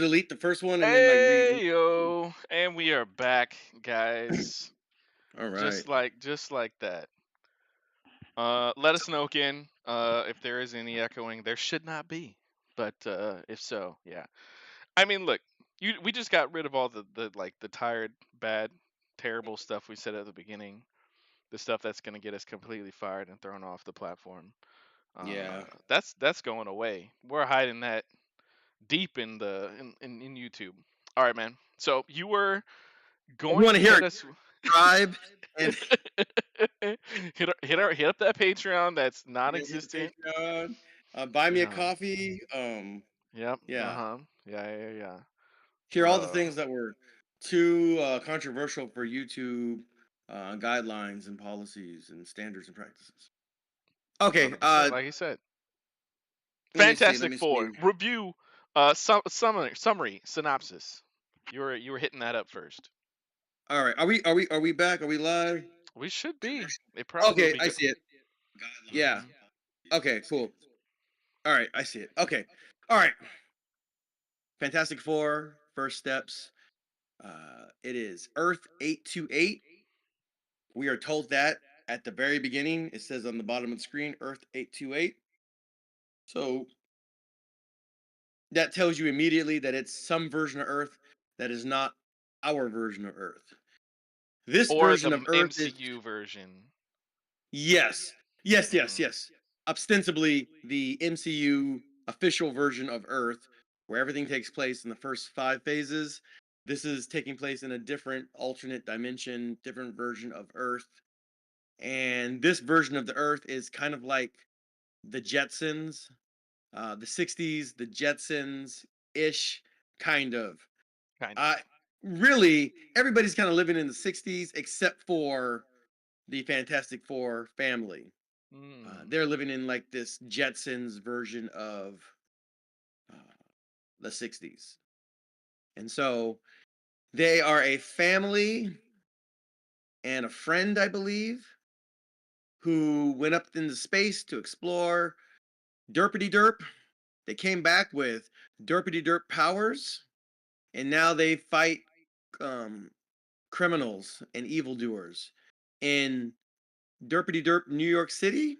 delete the first one and then like Hey yo, and we are back, guys. All right. Just like that. Let us know again if there is any echoing. There should not be, but if so, yeah. I mean, look, we just got rid of all the tired, bad, terrible stuff we said at the beginning. The stuff that's gonna get us completely fired and thrown off the platform. Yeah. That's going away. We're hiding that deep in YouTube. All right, man. So you were If you going want to to hear hit it, us. subscribe and Hit up that Patreon that's hit the non-existent. Patreon. Buy me a Yeah. coffee. Yep. Yeah. Uh-huh. Yeah. Hear all the Uh things that were too controversial for YouTube guidelines and policies and standards and practices. Okay. 100%, like he said. Let me see. Let Fantastic me Four see. review summary synopsis. You were hitting that up first. All right. Are we back? Are we live? We should be. It probably will Okay, be I good. see it. Yeah. Mhm. Okay, cool. All right, I see it. Okay. All right. Fantastic Four, first steps. It is Earth 828. We are told that at the very beginning. It says on the bottom of the screen, Earth 828. So that tells you immediately that it's some version of Earth that is not our version of Earth. This Or version the of Earth is, MCU version. yes, yes, yes, Mm. yes. Ostensibly the MCU official version of Earth, where everything takes place in the first 5 phases. This is taking place in a different alternate dimension, different version of Earth. And this version of the Earth is kind of like the Jetsons, the 60s, the Jetsons ish, kind of. Kind of. Uh, really, everybody's kind of living in the 60s except for the Fantastic Four family. Mm. They're living in like this Jetsons version of uh, the 60s. And so they are a family and a friend, I believe, who went up into space to explore Derpity Derp. They came back with Derpity Derp powers, and now they fight um, criminals and evildoers in Derpity Derp, New York City.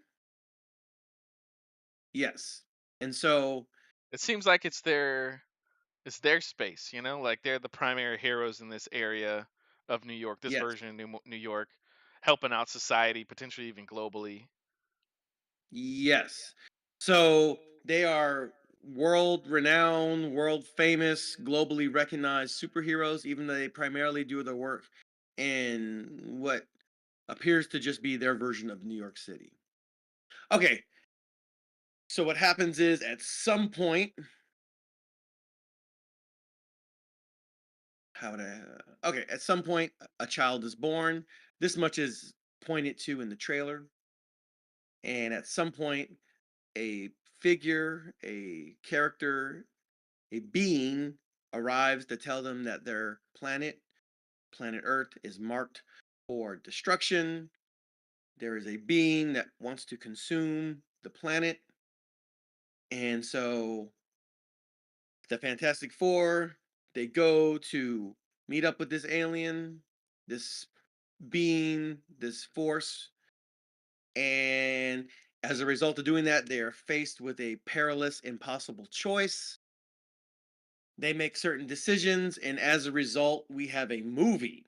Yes. And so, It seems like it's their space, like they're the primary heroes in this area of New York, this yes, version of New York, helping out society, potentially even globally. yes. So they are world renowned, world famous, globally recognized superheroes, even though they primarily do their work in what appears to just be their version of New York City. Okay, so what happens is at some point, how would I? Okay, at some point, a child is born. This much is pointed to in the trailer. And at some point, a figure, a character, a being arrives to tell them that their planet, planet Earth, is marked for destruction. There is a being that wants to consume the planet. And so the Fantastic Four, they go to meet up with this alien, this being, this force. And as a result of doing that, they are faced with a perilous, impossible choice. They make certain decisions, and as a result, we have a movie.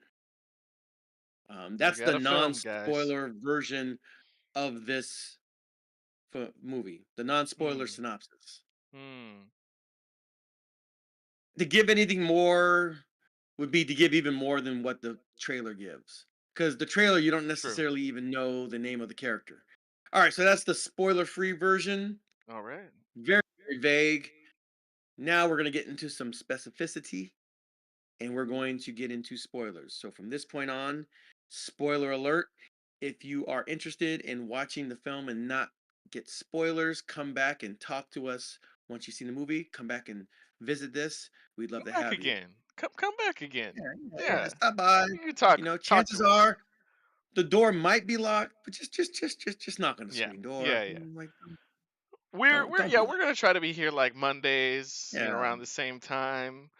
We That's the got a film, guys. non-spoiler version of this movie, the non-spoiler Hmm. synopsis. Hmm. To give anything more would be to give even more than what the trailer gives. Because the trailer, you don't True. necessarily even know the name of the character. All right, so that's the spoiler-free version. All right. Very, very vague. Now we're going to get into some specificity and we're going to get into spoilers. So from this point on, spoiler alert. If you are interested in watching the film and not get spoilers, come back and talk to us once you've seen the movie. Come back and visit this. We'd love Come to back have you. again. Come back again. Yeah, Yeah. stop by. You can talk talk Chances to us. are the door might be locked, but just knock on the Yeah. screen door. Yeah. Like, Don't be we're like gonna try to be here like Mondays, you know, yeah, around the same time.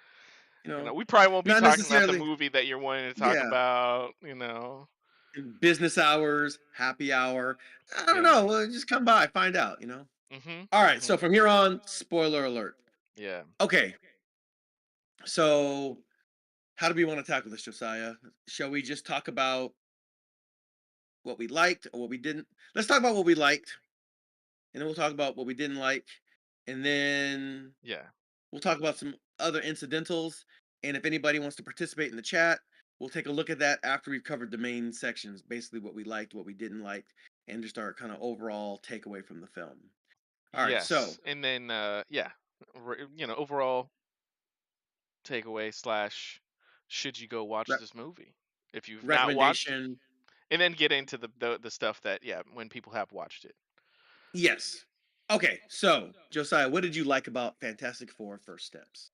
you You know, know, we probably won't be not talking about the necessarily movie that you're wanting to talk yeah, about. You know, business hours, happy hour. I don't yeah. know. Well, just come by, find out. Mhm. All right. So Mhm. from here on, spoiler alert. Yeah. Okay. So how do we want to tackle this, Josiah? Shall we just talk about what we liked or what we didn't? Let's talk about what we liked, and then we'll talk about what we didn't like, and then Yeah. we'll talk about some other incidentals. And if anybody wants to participate in the chat, we'll take a look at that after we've covered the main sections, basically what we liked, what we didn't like, and just our kind of overall takeaway from the film. All right, so Yes. And then yeah, you know, overall takeaway slash should you go watch re- this movie if you've not watched it, recommendation. and then get into the stuff that yeah when people have watched it. Yes. Okay, so Josiah, what did you like about Fantastic Four First Steps?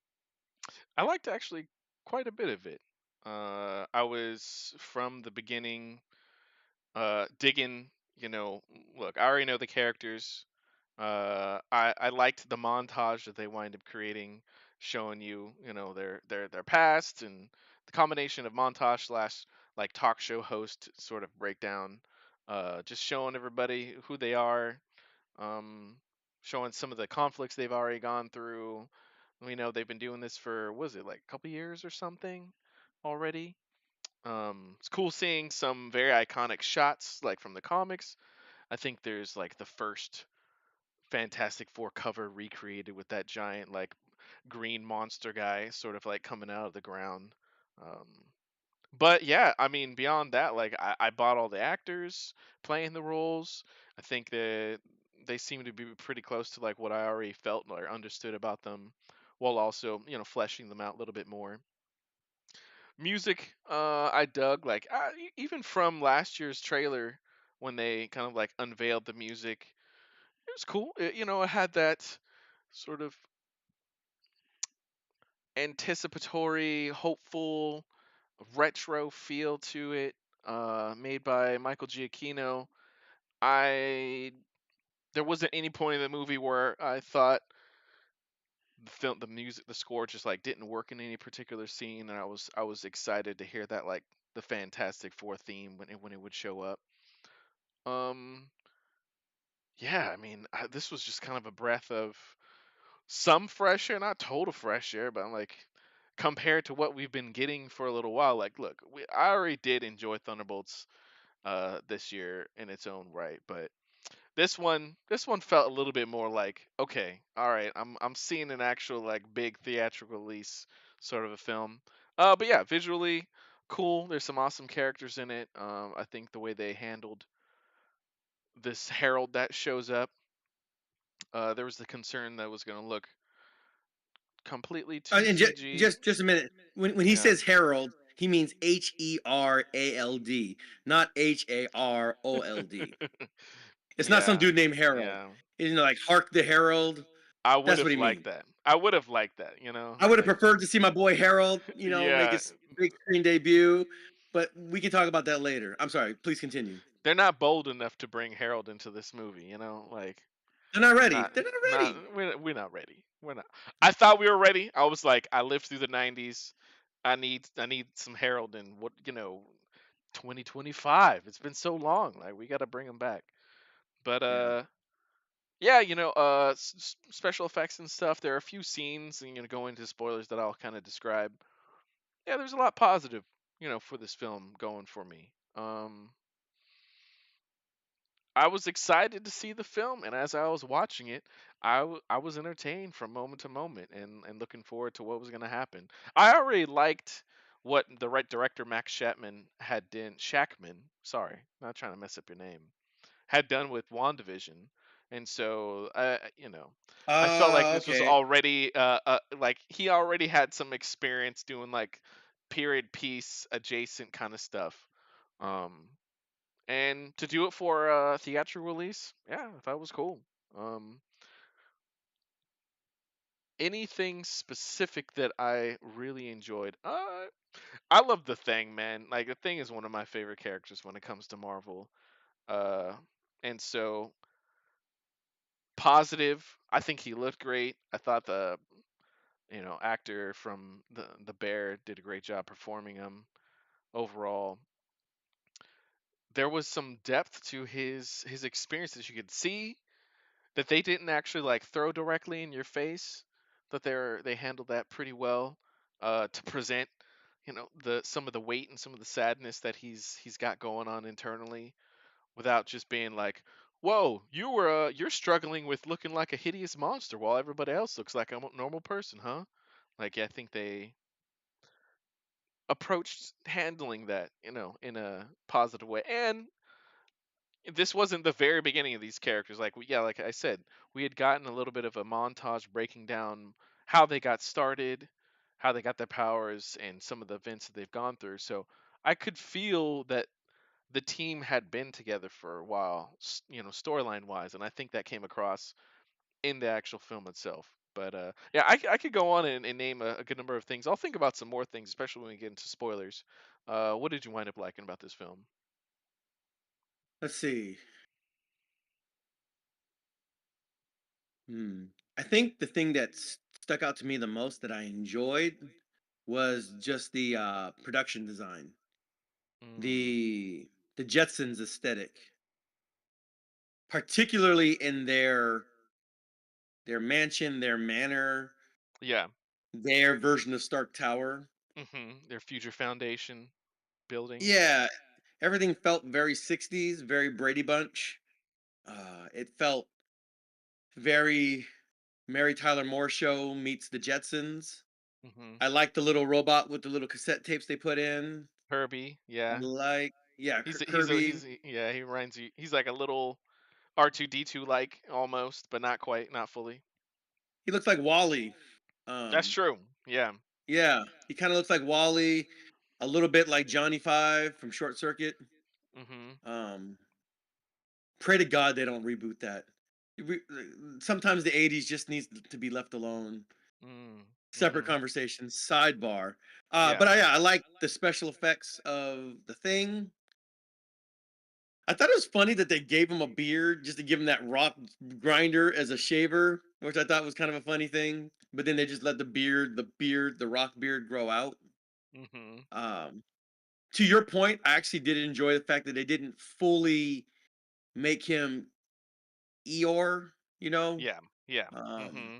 I liked actually quite a bit of it. I was from the beginning digging. You know, look, I already know the characters. I liked the montage that they wind up creating, showing you, you know, their past and the combination of montage slash like talk show host sort of breakdown, just showing everybody who they are, um, showing some of the conflicts they've already gone through. We know they've been doing this for was it like a couple years or something already. It's cool seeing some very iconic shots like from the comics. I think there's like the first Fantastic Four cover recreated with that giant like green monster guy sort of like coming out of the ground. Um, but yeah, I mean beyond that, like I bought all the actors playing the roles. I think that they seem to be pretty close to like what I already felt or understood about them, while also you know fleshing them out a little bit more. Music, I dug like even from last year's trailer when they kind of like unveiled the music. It was cool. You know, it had that sort of anticipatory, hopeful, retro feel to it, made by Michael Giacchino. I There wasn't any point in the movie where I thought the music, the score just like didn't work in any particular scene, and I was excited to hear that like the Fantastic Four theme when it would show up. Um, yeah, I mean, this was just kind of a breath of some fresh air, not total fresh air, but I'm like compared to what we've been getting for a little while. Like, look, I already did enjoy Thunderbolts this year in its own right, but this one felt a little bit more like okay, all right, I'm seeing an actual like big theatrical release sort of a film. But yeah, visually cool. There's some awesome characters in it. I think the way they handled this Herald that shows up, there was the concern that it was going to look completely too And CG. just a minute. When he Yeah. says Herald, he means Herald, not Harold. It's not some Yeah. dude named Harold. Yeah. Like Hark the Herald. I would That's what have he liked means. that. I would have liked that, you know? I would have Like preferred to see my boy Harold, make yeah, his big screen debut, but we can talk about that later. I'm sorry. Please continue. they're not bold enough to bring Harold into this movie, you know? Like They're not ready. not They're not not ready. we're not ready. We're not. I thought we were ready. I was like I lived through the 90s. I need some Harold in what, 2025. It's been so long. Like we got to bring him back. But Yeah. yeah, special effects and stuff. There are a few scenes, and go into spoilers that I'll kind of describe. Yeah, there's a lot positive, for this film going for me. I was excited to see the film, and as I was watching it, I was entertained from moment to moment, and looking forward to what was going to happen. I already liked what the right director Max Shatman had done. Shackman, sorry, not trying to mess up your name, had done with WandaVision. And so, I felt like this was Okay. already, like he already had some experience doing like period piece adjacent kind of stuff. Um, and to do it for a theatrical release, yeah, I thought it was cool. Um, Anything specific that I really enjoyed? I love the Thing, man. Like the Thing is one of my favorite characters when it comes to Marvel. Uh, and so positive. I think he looked great. I thought the actor from the Bear did a great job performing him overall. There was some depth to his experience that you could see that they didn't actually like throw directly in your face. That they handled that pretty well to present the some of the weight and some of the sadness that he's got going on internally without just being like, "Whoa, you're struggling with looking like a hideous monster while everybody else looks like a normal person, huh?" Like I think they approached handling that, in a positive way. And this wasn't the very beginning of these characters. Like, yeah, like I said, we had gotten a little bit of a montage breaking down how they got started, how they got their powers, and some of the events that they've gone through. So I could feel that the team had been together for a while, storyline wise, and I think that came across in the actual film itself. But yeah, I could go on and name a good number of things. I'll think about some more things, especially when we get into spoilers. What did you wind up liking about this film? Let's see. Hmm. I think the thing that stuck out to me the most that I enjoyed was just the production design, Mm, the Jetsons aesthetic, particularly in their mansion, their manor, yeah. their version of Stark Tower. Their future foundation building. Yeah, everything felt very 60s, very Brady Bunch. It felt very Mary Tyler Moore show meets the Jetsons. hmm I like the little robot with the little cassette tapes they put in. Herbie, yeah. Like, yeah, He's Kirby. yeah, he reminds you. He's like a little R2D2 like almost, but not quite, not fully. He looks like Wally. That's Um, true. Yeah. yeah, he kind of looks like Wally, a little bit like Johnny Five from Short Circuit. hmm Um, pray to God they don't reboot that. Sometimes the '80s just needs to be left alone. Mm, Separate hmm conversation. Sidebar. Yeah. But yeah, I like the special effects of the thing. I thought it was funny that they gave him a beard just to give him that rock grinder as a shaver, which I thought was kind of a funny thing. But then they just let the rock beard grow out. hmm Um, to your point, I actually did enjoy the fact that they didn't fully make him Eeyore, you know? Yeah. Yeah. Um, hmm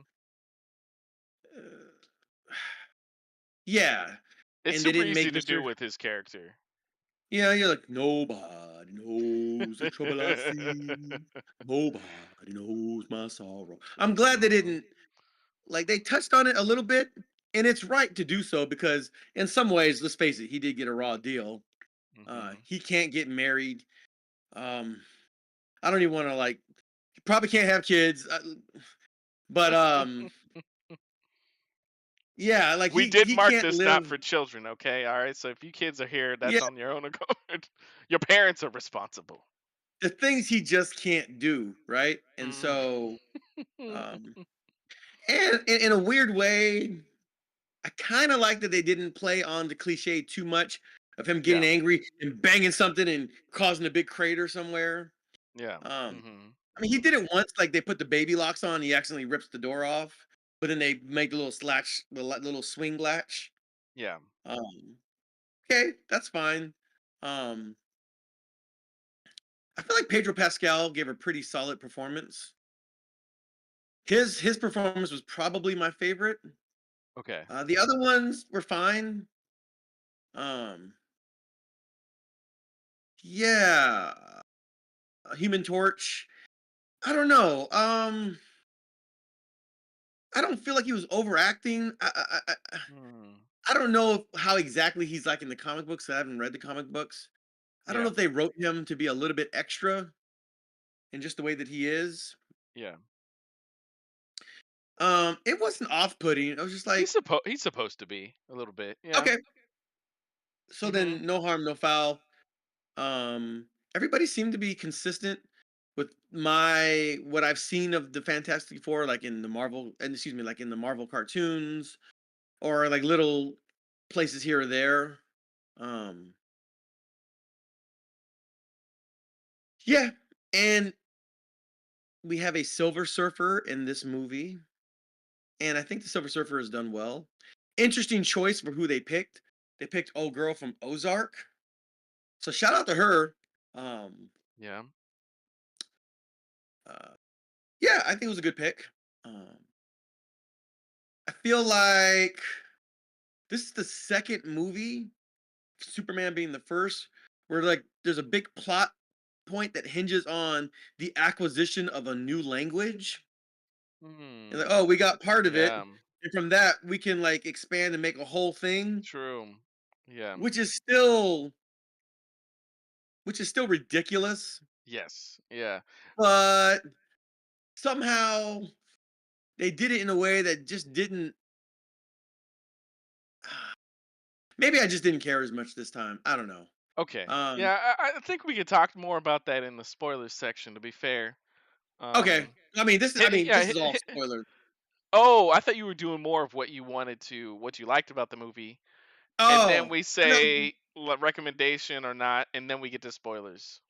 uh, yeah, It's and they super didn't easy make to do Mr. with his character. Yeah, you're like, nobody knows the trouble I see. Nobody knows my sorrow. I'm glad they hmm didn't like they touched on it a little bit, and it's right to do so because in some ways, let's face it, he did get a raw deal. hmm He can't get married. Um, I don't even want to like. He probably can't have kids, but yeah, like We he did he mark can't this not live. for children, okay? All right. So if you kids are here, Yeah, that's on your own accord. Your parents are responsible. the things he just can't do, right? And Mm. so, um, and in a weird way, I kind of like that they didn't play on the cliche too much of him getting Yeah. angry and banging something and causing a big crater somewhere. Yeah. Um, hmm I mean, he did it once, like they put the baby locks on, he accidentally rips the door off, but then they make the little slatch, little swing latch. Yeah. Um, okay, that's fine. Um, I feel like Pedro Pascal gave a pretty solid performance. His performance was probably my favorite. Okay. The other ones were fine. Um, yeah, Human Torch. I don't know. I don't feel like he was overacting. Mm. I don't know how exactly he's like in the comic books. I haven't read the comic books. I don't know Yeah. if they wrote him to be a little bit extra in just the way that he is. Yeah. It wasn't off-putting. I was just like, He's supposed to be a little bit. Yeah. okay, so hmm then no harm, no foul. Everybody seemed to be consistent with my what I've seen of the Fantastic Four, like in the Marvel, and excuse me, like in the Marvel cartoons or like little places here or there. Um, yeah, and we have a Silver Surfer in this movie, and I think the Silver Surfer has done well. Interesting choice for who they picked. They picked old girl from Ozark, so shout out to her. Um, Yeah. uh, yeah, I think it was a good pick. Um, I feel like this is the second movie, Superman being the first, where like there's a big plot point that hinges on the acquisition of a new language. And like, Hmm. oh, we got part of it, Yeah. and from that we can like expand and make a whole thing, True. Yeah. which is still ridiculous, Yes. Yeah. but somehow they did it in a way that just didn't. Maybe I just didn't care as much this time. I don't know. Okay. Um, Yeah, I think we could talk more about that in the spoilers section. To be fair. okay. Um. I Hit, mean, yeah. this is all spoilers. Oh, I thought you were doing more of what you wanted to, what you liked about the movie, and then Oh, we no. say recommendation or not, and then we get to spoilers.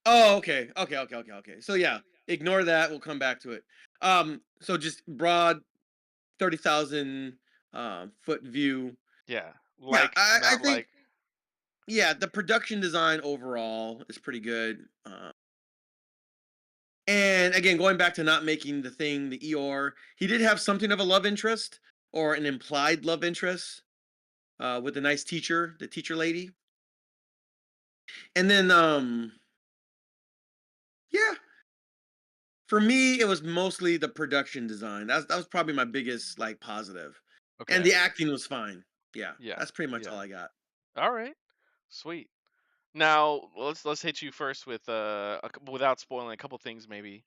Oh, okay. Okay, okay, okay, okay. So yeah, ignore that. We'll come back to it. So just broad 30,000 foot view. Yeah. Yeah, Like, I not think like. yeah, the production design overall is pretty good. And again, going back to not making the thing the Eeyore, he did have something of a love interest or an implied love interest with the nice teacher, the teacher lady. And then yeah, for me, it was mostly the production design. That was probably my biggest like positive, and Okay. the acting was fine. Yeah, Yeah. that's pretty much Yeah. all I got. All right. Sweet. Now let's hit you first with without spoiling a couple things maybe.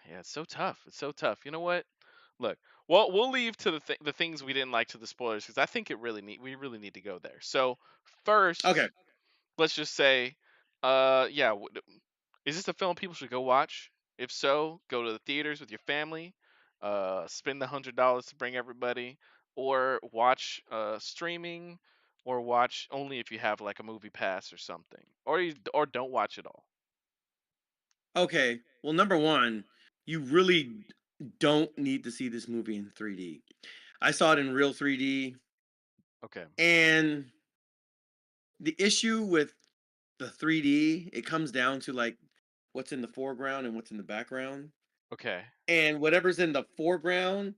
Yeah, it's so tough. It's so tough. You know what? Look, well, we'll leave to the things we didn't like to the spoilers because I think we really need to go there. So first, Okay, let's just say, yeah, is this a film people should go watch? If so, go to the theaters with your family, spend the $100 to bring everybody, or watch streaming, or watch only if you have like a movie pass or something, or don't watch it all. okay. Well, number one, you really don't need to see this movie in 3D. I saw it in real 3D, Okay. and the issue with the 3D, it comes down to like what's in the foreground and what's in the background. Okay. And whatever's in the foreground,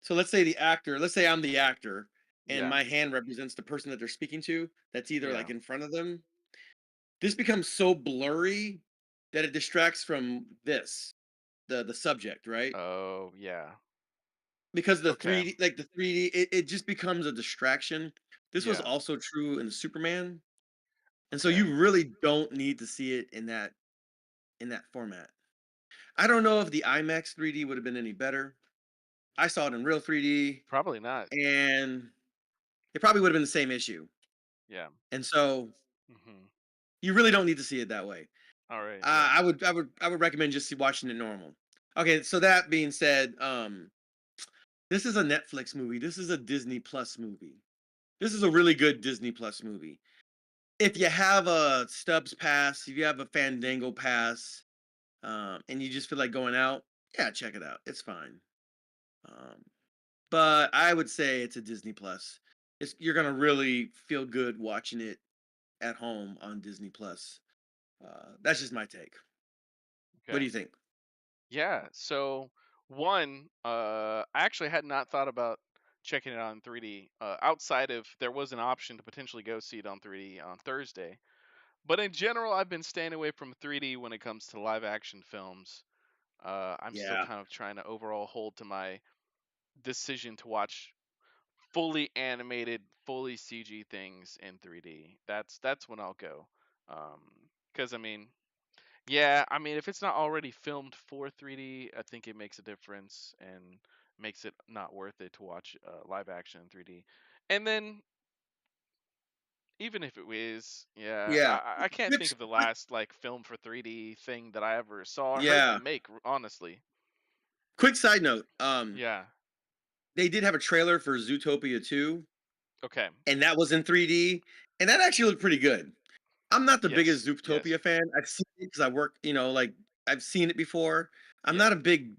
so let's say I'm the actor and Yeah. my hand represents the person that they're speaking to, that's either Yeah. like in front of them. This becomes so blurry that it distracts from the subject, right? Oh, yeah. Because the Okay. 3D, like the 3D, it just becomes a distraction. This was Yeah. also true in the Superman. And so Okay. you really don't need to see it in that format. I don't know if the IMAX 3D would have been any better. I saw it in real 3D, Probably not. and it probably would have been the same issue. Yeah. And so Mhm. you really don't need to see it that way. All right. Yeah. I would recommend just watching it normal. Okay, so that being said, this is a Netflix movie. This is a Disney Plus movie. This is a really good Disney Plus movie. If you have a Stubbs pass, if you have a Fandango pass, and you just feel like going out, yeah, check it out. It's fine. Um, but I would say it's a Disney Plus. You're gonna really feel good watching it at home on Disney Plus. That's just my take. What do Okay. you think? Yeah. So one, I actually had not thought about checking it on 3D. Outside of there was an option to potentially go see it on 3D on Thursday, but in general, I've been staying away from 3D when it comes to live action films. I'm still Yeah, kind of trying to overall hold to my decision to watch fully animated, fully CG things in 3D. That's when I'll go. Because I mean, yeah, I mean, if it's not already filmed for 3D, I think it makes a difference and makes it not worth it to watch live action in 3D. And then even if it is, yeah, yeah. I can't think Which, of the last like film for 3D thing that I ever saw or heard yeah. them make. Honestly, Quick side note. yeah, They did have a trailer for Zootopia 2, okay, and that was in 3D, and that actually looked pretty good. I'm not the biggest yes, yes, Zootopia fan. I've seen it because I work, like I've seen it before. I'm Yeah. not a big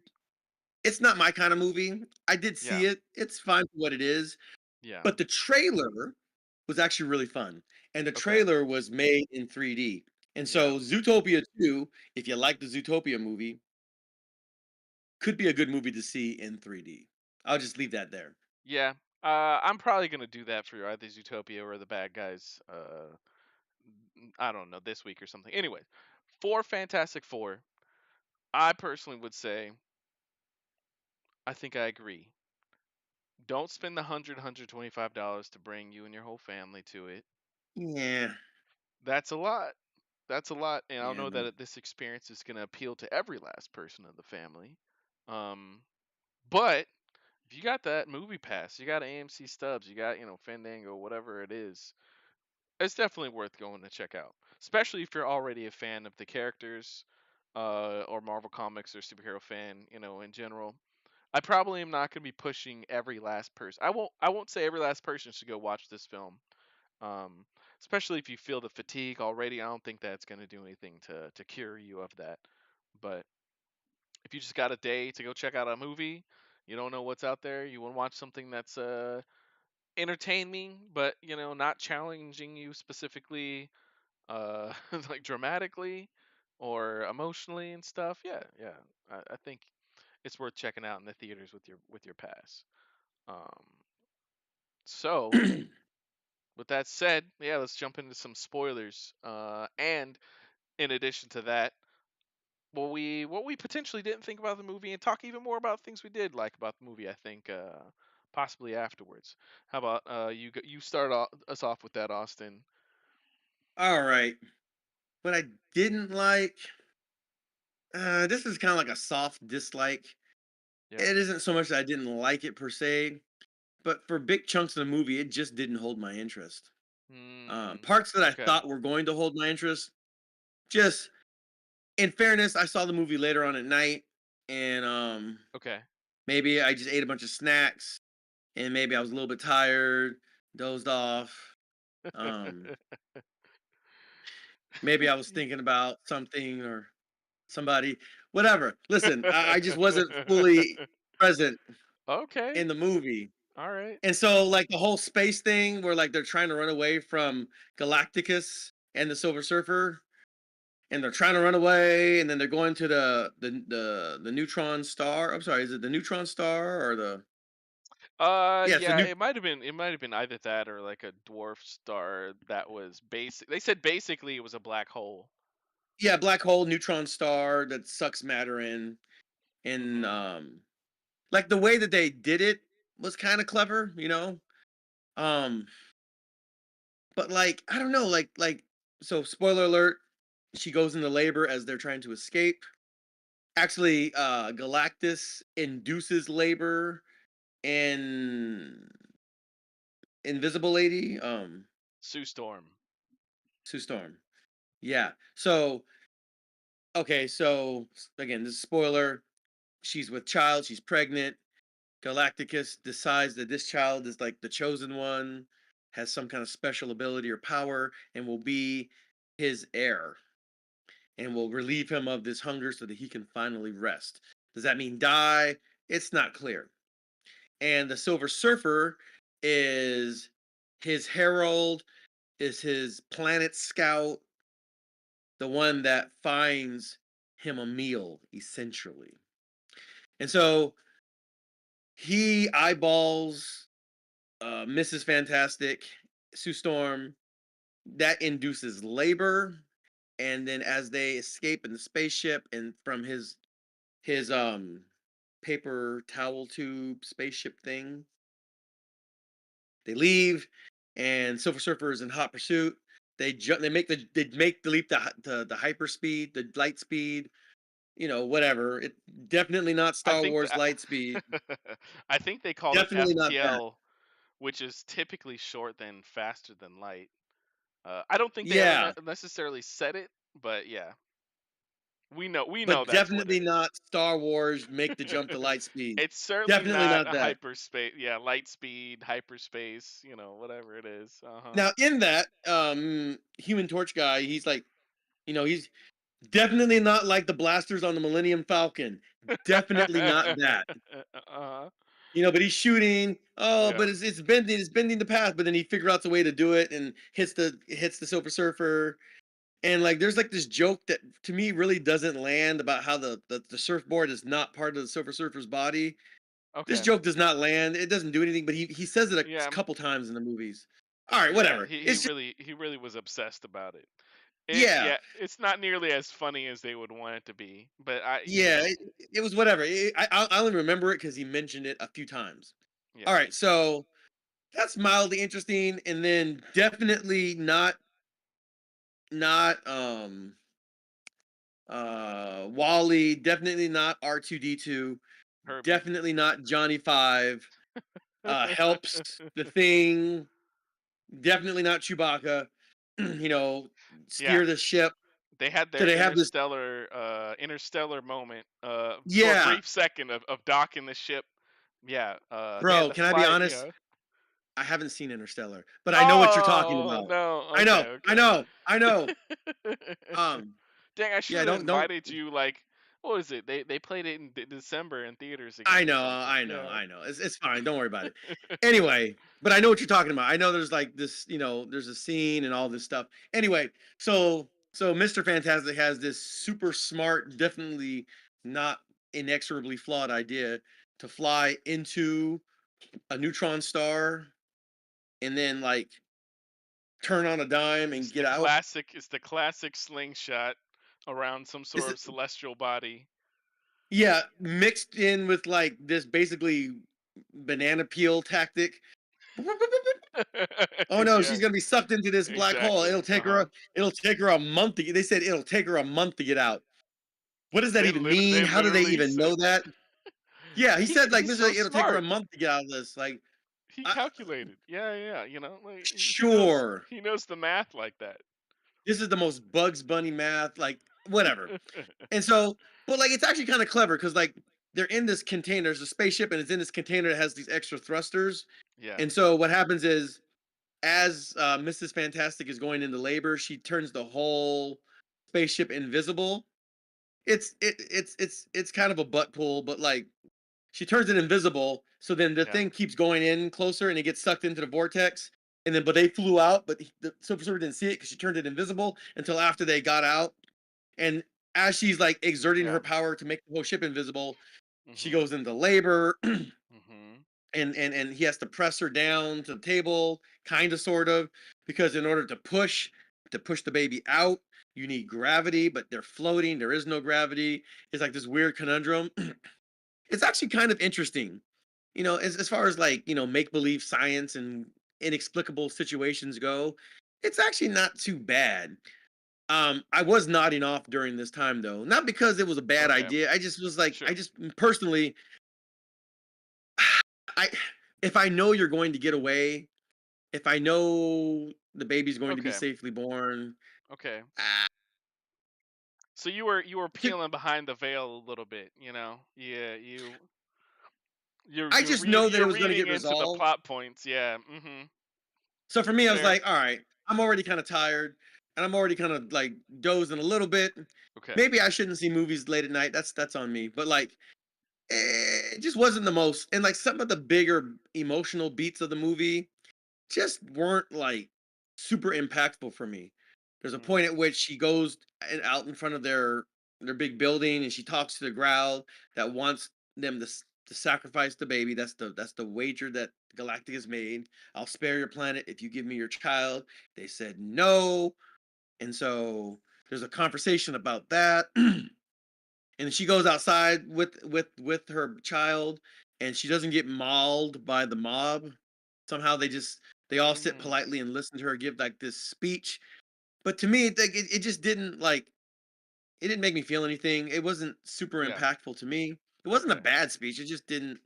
it's not my kind of movie. I did Yeah. see it. It's fine for what it is, Yeah. but the trailer was actually really fun, and the Okay. trailer was made in 3D. And Yeah. so Zootopia 2, if you like the Zootopia movie, could be a good movie to see in 3D. I'll just leave that there. Yeah. I'm probably gonna do that for either Zootopia or the Bad Guys. I don't know, this week or something. Anyway, for Fantastic Four, I personally would say I think I agree. Don't spend the $125 to bring you and your whole family to it. Yeah. That's a lot. That's a lot, and I don't Yeah, know no. that this experience is gonna appeal to every last person in the family. Um, but if you got that movie pass, you got AMC stubs, you got Fandango, whatever it is, it's definitely worth going to check out. Especially if you're already a fan of the characters, or Marvel Comics or superhero fan, in general. I probably am not going to be pushing every last person. I won't say every last person should go watch this film. Um, Especially if you feel the fatigue already. I don't think that's going to do anything to cure you of that. But if you just got a day to go check out a movie, you don't know what's out there, you want to watch something that's entertaining, but not challenging you specifically, like dramatically or emotionally and stuff. Yeah, yeah. I think it's worth checking out in the theaters with your pass. Um, so with that said, yeah, let's jump into some spoilers. And in addition to that, what we potentially didn't think about the movie, and talk even more about things we did like about the movie. I think possibly afterwards. How about you start us off with that, Austin? All right. What I didn't like, this is kind of like a soft dislike. Yeah. It isn't so much that I didn't like it per se, but for big chunks of the movie, it just didn't hold my interest. Parts that I Okay. thought were going to hold my interest, just in fairness, I saw the movie later on at night, and Okay. maybe I just ate a bunch of snacks, and maybe I was a little bit tired, dozed off. Um, Maybe I was thinking about something or somebody, whatever. Listen, I just wasn't fully present Okay. in the movie. All right. And so, like the whole space thing where like they're trying to run away from Galacticus and the Silver Surfer, and they're trying to run away, and then they're going to the neutron star. I'm sorry, is it the neutron star or the yeah, it's the Yeah, new it might have been either that or like a dwarf star that was basic. They said basically it was a black hole. yeah, black hole neutron star that sucks matter in. And Mhm. like the way that they did it was kind of clever, you know. Um, but like I don't know, so spoiler alert, she goes into labor as they're trying to escape. Actually, Galactus induces labor in Invisible Lady, Sue Storm. Sue Storm. Yeah. So okay, so again, this is spoiler. She's with child. She's pregnant. Galacticus decides that this child is like the chosen one, has some kind of special ability or power, and will be his heir, and will relieve him of this hunger so that he can finally rest. Does that mean die? It's not clear. And the Silver Surfer is his herald, is his planet scout, the one that finds him a meal, essentially. And so he eyeballs Mrs. Fantastic, Sue Storm. That induces labor, and then as they escape in the spaceship and from his paper towel tube spaceship thing, they leave, and Silver Surfer is in hot pursuit. They jump. They make the leap to hyper speed, the light speed. Whatever. It definitely not I Star think Wars that light speed. I think they called it Definitely not that. FTL, which is typically short than faster than light. I don't think they ever Yeah, necessarily said it, but yeah, we know but that's what it definitely is. not Star Wars. Make the jump to light speed. It's certainly Definitely not not a that. hyperspace. Yeah, light speed, hyperspace. Whatever it is. Uh huh. Now, in that Human Torch guy, he's like, he's Definitely not like the blasters on the Millennium Falcon. Definitely not that. Uh-huh. But he's shooting. Oh, Yeah. but it's bending the path. But then he figures out a way to do it and hits the Silver Surfer. And like, there's like this joke that to me really doesn't land about how the surfboard is not part of the Silver Surfer's body. This Okay. joke does not land. It doesn't do anything. But he says it a Yeah. couple times in the movies. All right, Yeah. whatever. He It's just really was obsessed about it. yeah, Yeah. It's not nearly as funny as they would want it to be, but yeah. It was whatever. I only remember it because he mentioned it a few times. Yeah. All right, so that's mildly interesting, and then definitely not Wally, definitely not R2D2, Herbie. definitely not Johnny Five. Helps the Thing, definitely not Chewbacca. you know, Yeah. steer the ship. They had So their they have this. interstellar moment for a Yeah, brief second of docking the ship. Yeah, they had bro. to Can I be fly. honest? I haven't seen Interstellar, but I know what you're talking Oh about. no. I know, Okay, I okay. know, I know. Um, Dang, I should yeah, have don't. invited you. Like, what was it? They played it in December in theaters I again or know, something. I know, Yeah. I know. It's fine. Don't worry about it. Anyway, but I know what you're talking about. I know there's like this, there's a scene and all this stuff. Anyway, so Mr. Fantastic has this super smart, definitely not inexorably flawed idea to fly into a neutron star and then like turn on a dime and get out. It's the classic slingshot around some Is sort it? of celestial body. Yeah, mixed in with like this basically banana peel tactic. Oh no, Yeah, she's gonna be sucked into this black hole. exactly. It'll take her a month they said it'll take her a month to get out. What does that even mean? They How do they literally even said know that? Yeah, he said like he's Mr. so It'll take her a smart. month to get out of this. Like, He I, calculated. Yeah, yeah. You know, like sure, he knows the math like that. this is the most Bugs Bunny math, like whatever. And so, but like it's actually kind of clever because like they're in this container, there's a spaceship, and it's in this container that has these extra thrusters. Yeah, And so what happens is as Mrs. Fantastic is going into labor, she turns the whole spaceship invisible. It's kind of a butt pull, but like she turns it invisible, so then the yeah, thing keeps going in closer and it gets sucked into the vortex. And then, but they flew out, but the Silver Surfer didn't see it because she turned it invisible until after they got out. And as she's like exerting yeah. her power to make the whole ship invisible, she Mhm. goes into labor Mhm. and he has to press her down to the table, kind of, sort of, because in order to push the baby out, you need gravity, but they're floating. There is no gravity. It's like this weird conundrum. It's actually kind of interesting, as far as like make believe science and inexplicable situations go. It's actually not too bad. I was nodding off during this time though, not because it was a bad Okay. idea. I just was like, I Sure. just personally, I if I know you're going to get away, if I know the baby's going to be Okay. safely born, Okay. ah, So you were to, peeling behind the veil a little bit, you know? Yeah, I just know that it you're was going to reading get into the resolved. plot points. Yeah. Mhm. So for me, I was Fair. like, all right, I'm already kind of tired, and I'm already kind of like dozing a little bit. Okay. Maybe I shouldn't see movies late at night. That's on me. But like, it just wasn't the most. And like some of the bigger emotional beats of the movie just weren't like super impactful for me. There's a Mm. point at which she goes out in front of their big building and she talks to the crowd that wants them to sacrifice the baby. That's the wager that Galacticus made. I'll spare your planet if you give me your child. They said no, and so there's a conversation about that. And she goes outside with her child, and she doesn't get mauled by the mob. Somehow they all sit Mhm. politely and listen to her give like this speech. But to me, it just didn't like it didn't make me feel anything. It wasn't super Yeah. impactful to me. It wasn't a Okay. bad speech. It just didn't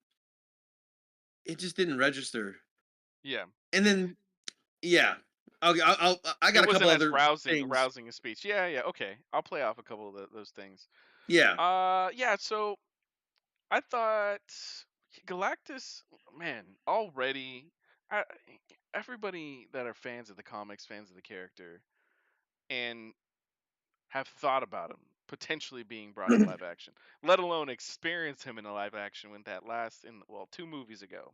register. Yeah. And then yeah, I It got a couple wasn't as other things. rousing a speech. Yeah, yeah. Okay. I'll play off a couple of those things. Yeah, Yeah, so I thought Galactus, man, already I, everybody that are fans of the comics, fans of the character, and have thought about him. potentially being brought to live action, let alone experience him in a live action when that last in well 2 movies ago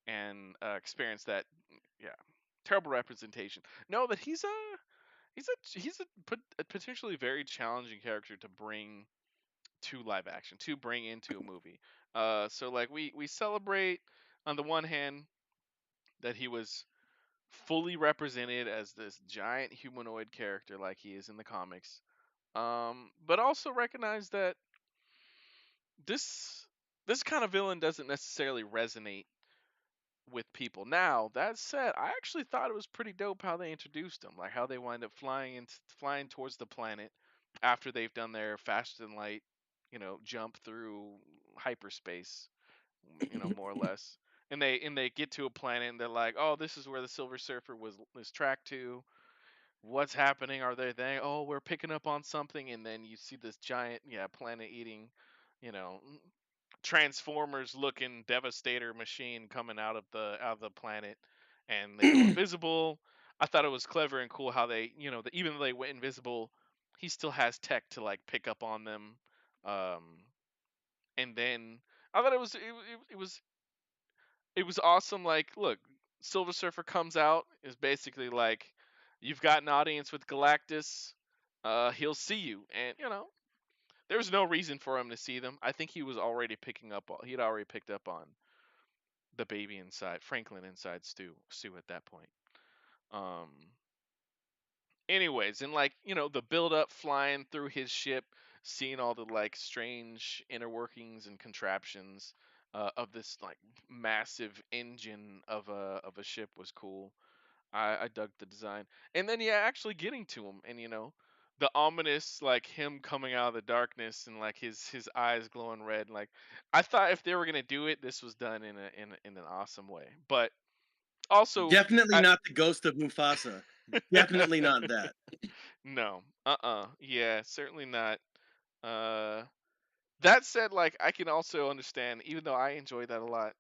and experience that yeah terrible representation. No, that he's a potentially very challenging character to bring to live action to bring into a movie. So like we celebrate on the one hand that he was fully represented as this giant humanoid character like he is in the comics. But also recognize that this this kind of villain doesn't necessarily resonate with people. Now, that said, I actually thought it was pretty dope how they introduced him, like how they wind up flying towards the planet after they've done their faster than light, jump through hyperspace, more or less. And they get to a planet and they're like, "Oh, this is where the Silver Surfer was tracked to. What's happening? Are they there? Oh, we're picking up on something." And then you see this giant, planet eating, you know, Transformers looking Devastator machine coming out of the planet, and they go invisible. I thought it was clever and cool how they, even though they went invisible, he still has tech to like pick up on them. Um, and then I thought it was awesome. Like, look, Silver Surfer comes out is basically like, you've got an audience with Galactus. He'll see you, and there was no reason for him to see them. I think he was already picking up. He'd already picked up on the baby inside Franklin inside Stu at that point. Um. Anyways, and like the build up flying through his ship, seeing all the like strange inner workings and contraptions of this like massive engine of a ship was cool. I dug the design, and then actually getting to him, and the ominous like him coming out of the darkness and like his eyes glowing red. Like, I thought if they were gonna do it, this was done in an awesome way. But also, Definitely I not the ghost of Mufasa. Definitely not that. no, yeah, certainly not. Uh, that said, like I can also understand, even though I enjoy that a lot.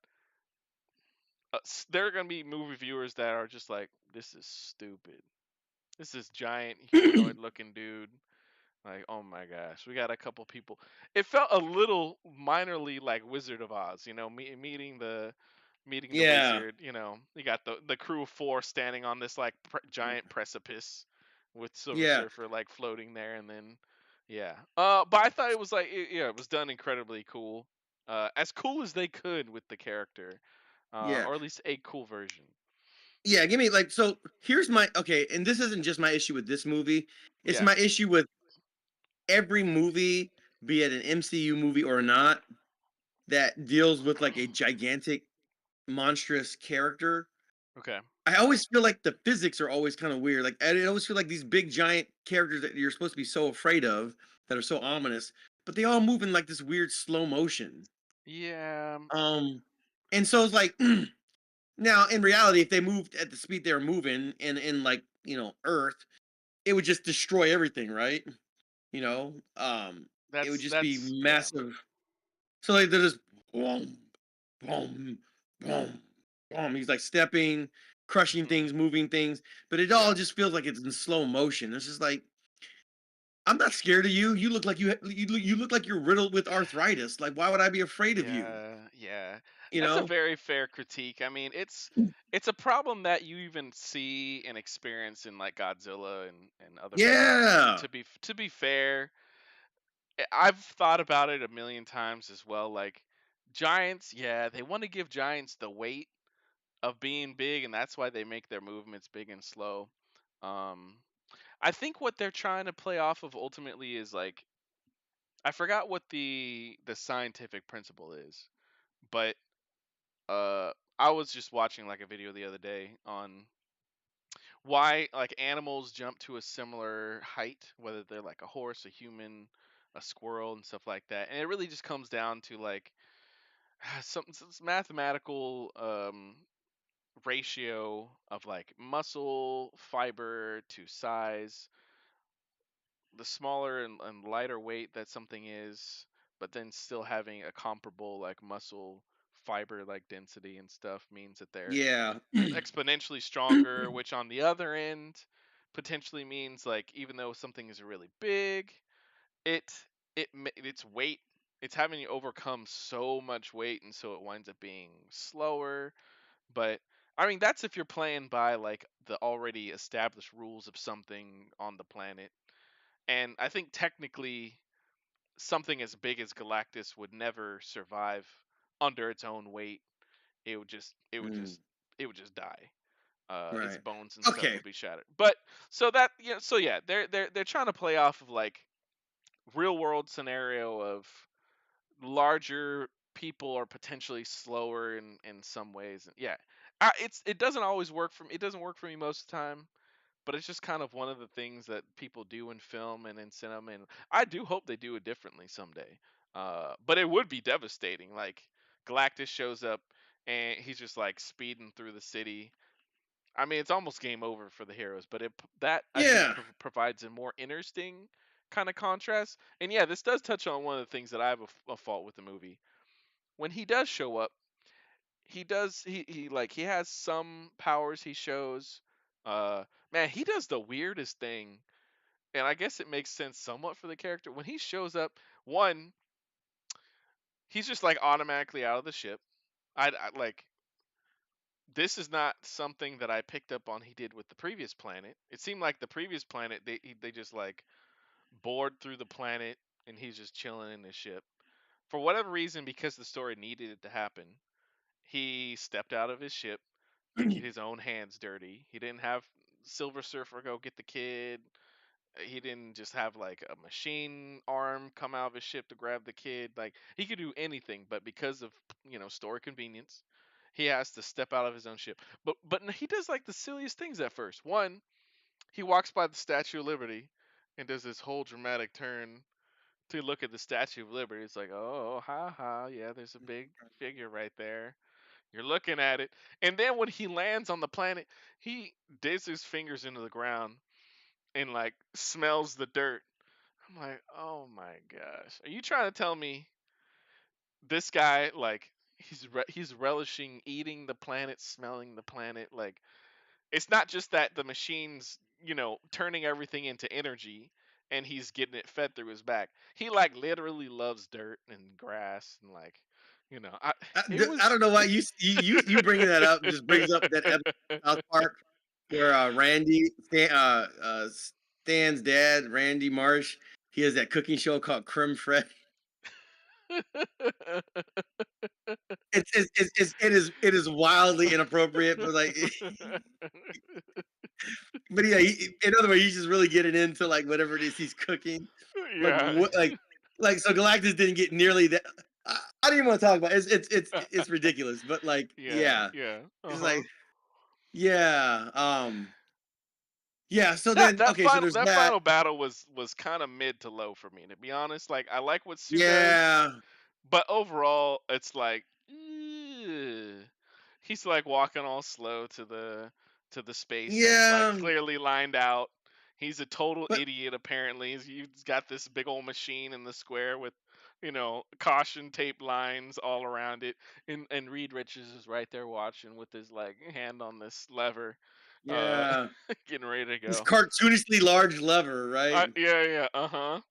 There are gonna be movie viewers that are just like, this is stupid. This is giant humanoid looking dude. Like, oh my gosh, we got a couple people. It felt a little minorly like Wizard of Oz, meeting the Yeah, wizard. You got the crew of four standing on this like giant precipice with Silver yeah, Surfer like floating there, and then yeah. But I thought it was like it was done incredibly cool, as cool as they could with the character, yeah. or at least a cool version. Yeah, give me like so here's my okay, and this isn't just my issue with this movie. It's Yeah. my issue with every movie, be it an MCU movie or not, that deals with like a gigantic monstrous character. Okay. I always feel like the physics are always kind of weird. Like I always feel like these big giant characters that you're supposed to be so afraid of that are so ominous, but they all move in like this weird slow motion. Yeah. Um and so it's like now in reality if they moved at the speed they were moving in like, Earth, it would just destroy everything, right? You know? It would just be Yeah. massive. So like they're just boom, boom, boom, boom. He's like stepping, crushing Hmm. things, moving things, but it all Yeah. just feels like it's in slow motion. It's just like I'm not scared of you. You look like you look like you're riddled with arthritis. Like why would I be afraid of you? Yeah, yeah. You That's a know? very fair critique. I mean, it's a problem that you even see and experience in like Godzilla and other movies. And Yeah. to be fair, I've thought about it a million times as well. Like, giants, yeah, they want to give giants the weight of being big, and that's why they make their movements big and slow. Um, I think what they're trying to play off of ultimately is like, I forgot what the scientific principle is, but uh I was just watching like a video the other day on why like animals jump to a similar height, whether they're like a horse, a human, a squirrel, and stuff like that. And it really just comes down to like some mathematical ratio of like muscle fiber to size. The smaller and lighter weight that something is, but then still having a comparable like muscle fiber like density and stuff means that they're Yeah. exponentially stronger, which on the other end potentially means like even though something is really big, It's weight. It's having you overcome so much weight, and so it winds up being slower. But I mean, that's if you're playing by like the already established rules of something on the planet. And I think technically something as big as Galactus would never survive under its own weight. It would just it would Mm, just it would just die. Its right. bones and stuff Okay. would be shattered. But so that so yeah, they're trying to play off of like real world scenario of larger people are potentially slower in some ways. Yeah, it doesn't always work for me. It doesn't work for me most of the time, but it's just kind of one of the things that people do in film and in cinema, and I do hope they do it differently someday. But it would be devastating. Like Galactus shows up and he's just like speeding through the city. I mean, it's almost game over for the heroes, but that I think Yeah. provides a more interesting kind of contrast. And yeah, this does touch on one of the things that I have a fault with the movie. When he does show up, he has some powers he shows. Man, he does the weirdest thing, and I guess it makes sense somewhat for the character. When he shows up, one, he's just like automatically out of the ship. I like this is not something that I picked up on he did with the previous planet. It seemed like the previous planet they just like bored through the planet and he's just chilling in his ship. For whatever reason, because the story needed it to happen, he stepped out of his ship to get his own hands dirty. He didn't have Silver Surfer go get the kid. He didn't just have like a machine arm come out of his ship to grab the kid. Like he could do anything, but because of story convenience, he has to step out of his own ship. But he does like the silliest things at first. One, he walks by the Statue of Liberty and does this whole dramatic turn to look at the Statue of Liberty. It's like, oh, ha ha, yeah, there's a big figure right there. You're looking at it, and then when he lands on the planet, he digs his fingers into the ground and like smells the dirt. I'm like, oh my gosh, are you trying to tell me this guy like he's relishing eating the planet, smelling the planet? Like it's not just that the machine's turning everything into energy and he's getting it fed through his back. He like literally loves dirt and grass and like I it I was don't know why you bringing that up just brings up that episode of South Park where Stan's dad, Randy Marsh, he has that cooking show called Creme Fraiche. It is wildly inappropriate, but like, but yeah, in other words, he's just really getting into like whatever it is he's cooking. Like yeah. what, like so Galactus didn't get nearly that. I don't even want to talk about it. It's ridiculous, but like, Yeah, yeah, yeah. it's Uh-huh. like, yeah, yeah. So That then, that okay, so final there's that that. final battle was kind of mid to low for me, to be honest. Like I like what Sue does, Yeah, but overall it's like he's like walking all slow to the space that's like yeah, clearly lined out. He's a total but idiot apparently. He's got this big old machine in the square with caution tape lines all around it, and Reed Richards is right there watching with his like hand on this lever, uh yeah, getting ready to this go. cartoonishly large lever, right? Yeah, yeah, uh-huh.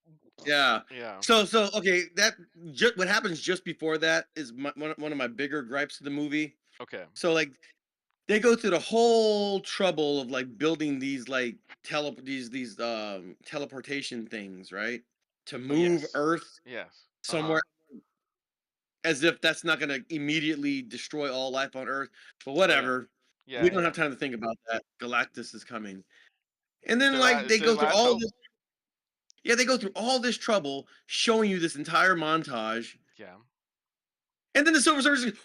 Yeah. Yeah. So okay, that just what happens just before that is one of my bigger gripes of the movie. Okay. So like they go through the whole trouble of like building these like teleportation things, right? To Oh, move yes. Earth Yes. somewhere, Uh-huh. as if that's not going to immediately destroy all life on Earth. But Oh, yeah. whatever. We Yeah, don't yeah. have time to think about that. Galactus is coming. And then like It's they their go through last all hope. this, yeah, they go through all this trouble showing you this entire montage. Yeah. And then the Silver Surfer,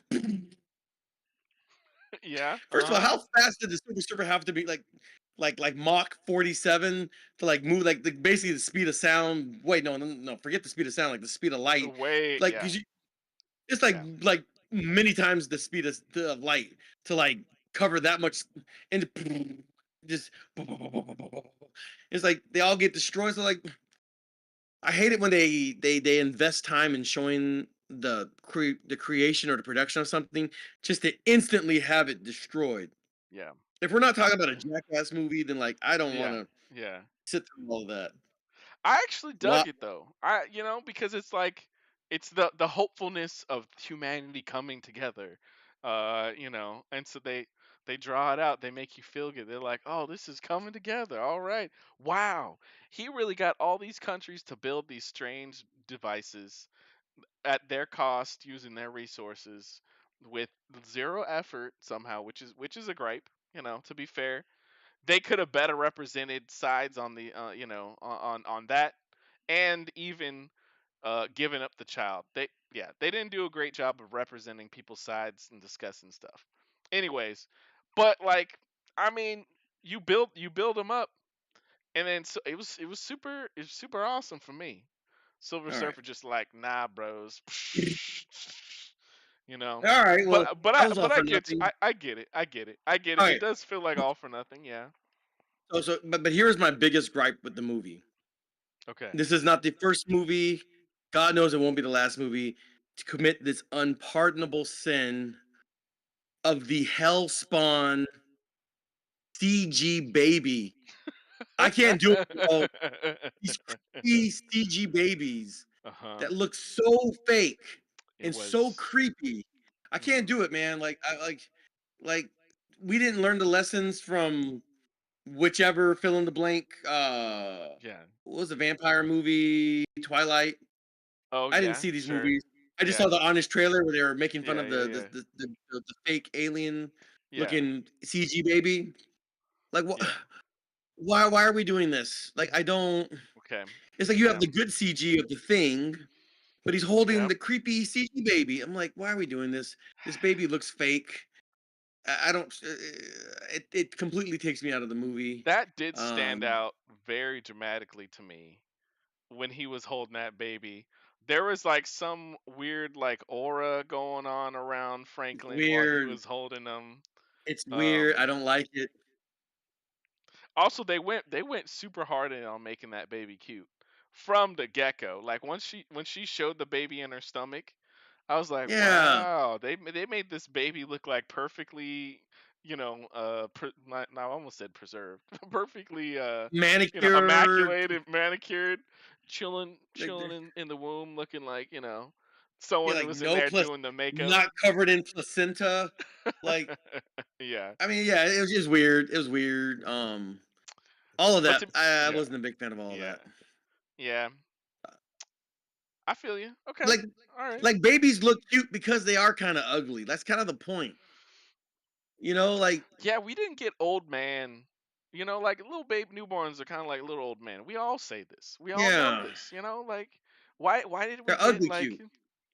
Yeah. first of all, Uh-huh. how fast did the Silver Surfer have to be like Mach 47 to like move like basically the speed of sound? Wait, no, forget the speed of sound, like the speed of light. Way, Like yeah. it's Yeah. like many times the speed of light to like cover that much and just it's like they all get destroyed. So like I hate it when they invest time in showing the creation or the production of something just to instantly have it destroyed. Yeah. If we're not talking about a Jackass movie, then like I don't want Yeah. to Yeah. sit through all that. I actually Wow. dug it though. Because it's like it's the hopefulness of humanity coming together. And so they draw it out. They make you feel good. They're like, "Oh, this is coming together. All right. Wow." He really got all these countries to build these strange devices at their cost using their resources with zero effort somehow, which is a gripe, to be fair. They could have better represented sides on the on that, and even giving up the child. They didn't do a great job of representing people's sides and discussing stuff. Anyways, but like, I mean, you build them up, and then so it was super awesome for me. Silver All right. Surfer just like, nah, bros. you know. All right. Well, that was all But I for get you. nothing. I get it. I get it. I get All it. It right. does feel like all for nothing. Yeah. But here's my biggest gripe with the movie. Okay. This is not the first movie. God knows it won't be the last movie to commit this unpardonable sin of the hell spawn CG baby. I can't do it, bro. These creepy CG babies Uh-huh. that look so fake It and so was. creepy. I can't Mhm. do it, man. Like we didn't learn the lessons from whichever fill in the blank. Yeah. What was the vampire movie? Twilight. Oh I didn't yeah. see these Sure. movies. I just saw Yeah. the honest trailer where they were making fun Yeah. of Yeah. Yeah. the fake alien Yeah. looking CG baby. Like what? Yeah. Why are we doing this? Like I don't. Okay. It's like you have Yeah. the good CG of the thing, but he's holding Yeah. the creepy CG baby. I'm like, why are we doing this? This baby looks fake. I don't. It completely takes me out of the movie. That did stand Um, out very dramatically to me when he was holding that baby. There was like some weird like aura going on around it's Franklin while he weird. was holding him. It's weird. I Um don't like it. Also, they went super hard in on making that baby cute from the get-go. Like when she showed the baby in her stomach, I was like, Yeah, wow, they made this baby look like perfectly, I almost said preserved, perfectly, manicured. immaculated, manicured, chilling, Like chilling in the womb, looking like yeah, someone like was in no there plus, doing the makeup. not covered in placenta. Like Yeah, I mean, yeah, it was just weird. It was weird. All of but that. I yeah, wasn't a big fan of all of yeah, that. yeah. I feel you. Okay, Like all right. like babies look cute because they are kind of ugly. That's kind of the point. Like Yeah, we didn't get old man. Like little babe newborns are kind of like little old men. We all say this. We all know yeah, this. Like why did we they're get ugly like cute.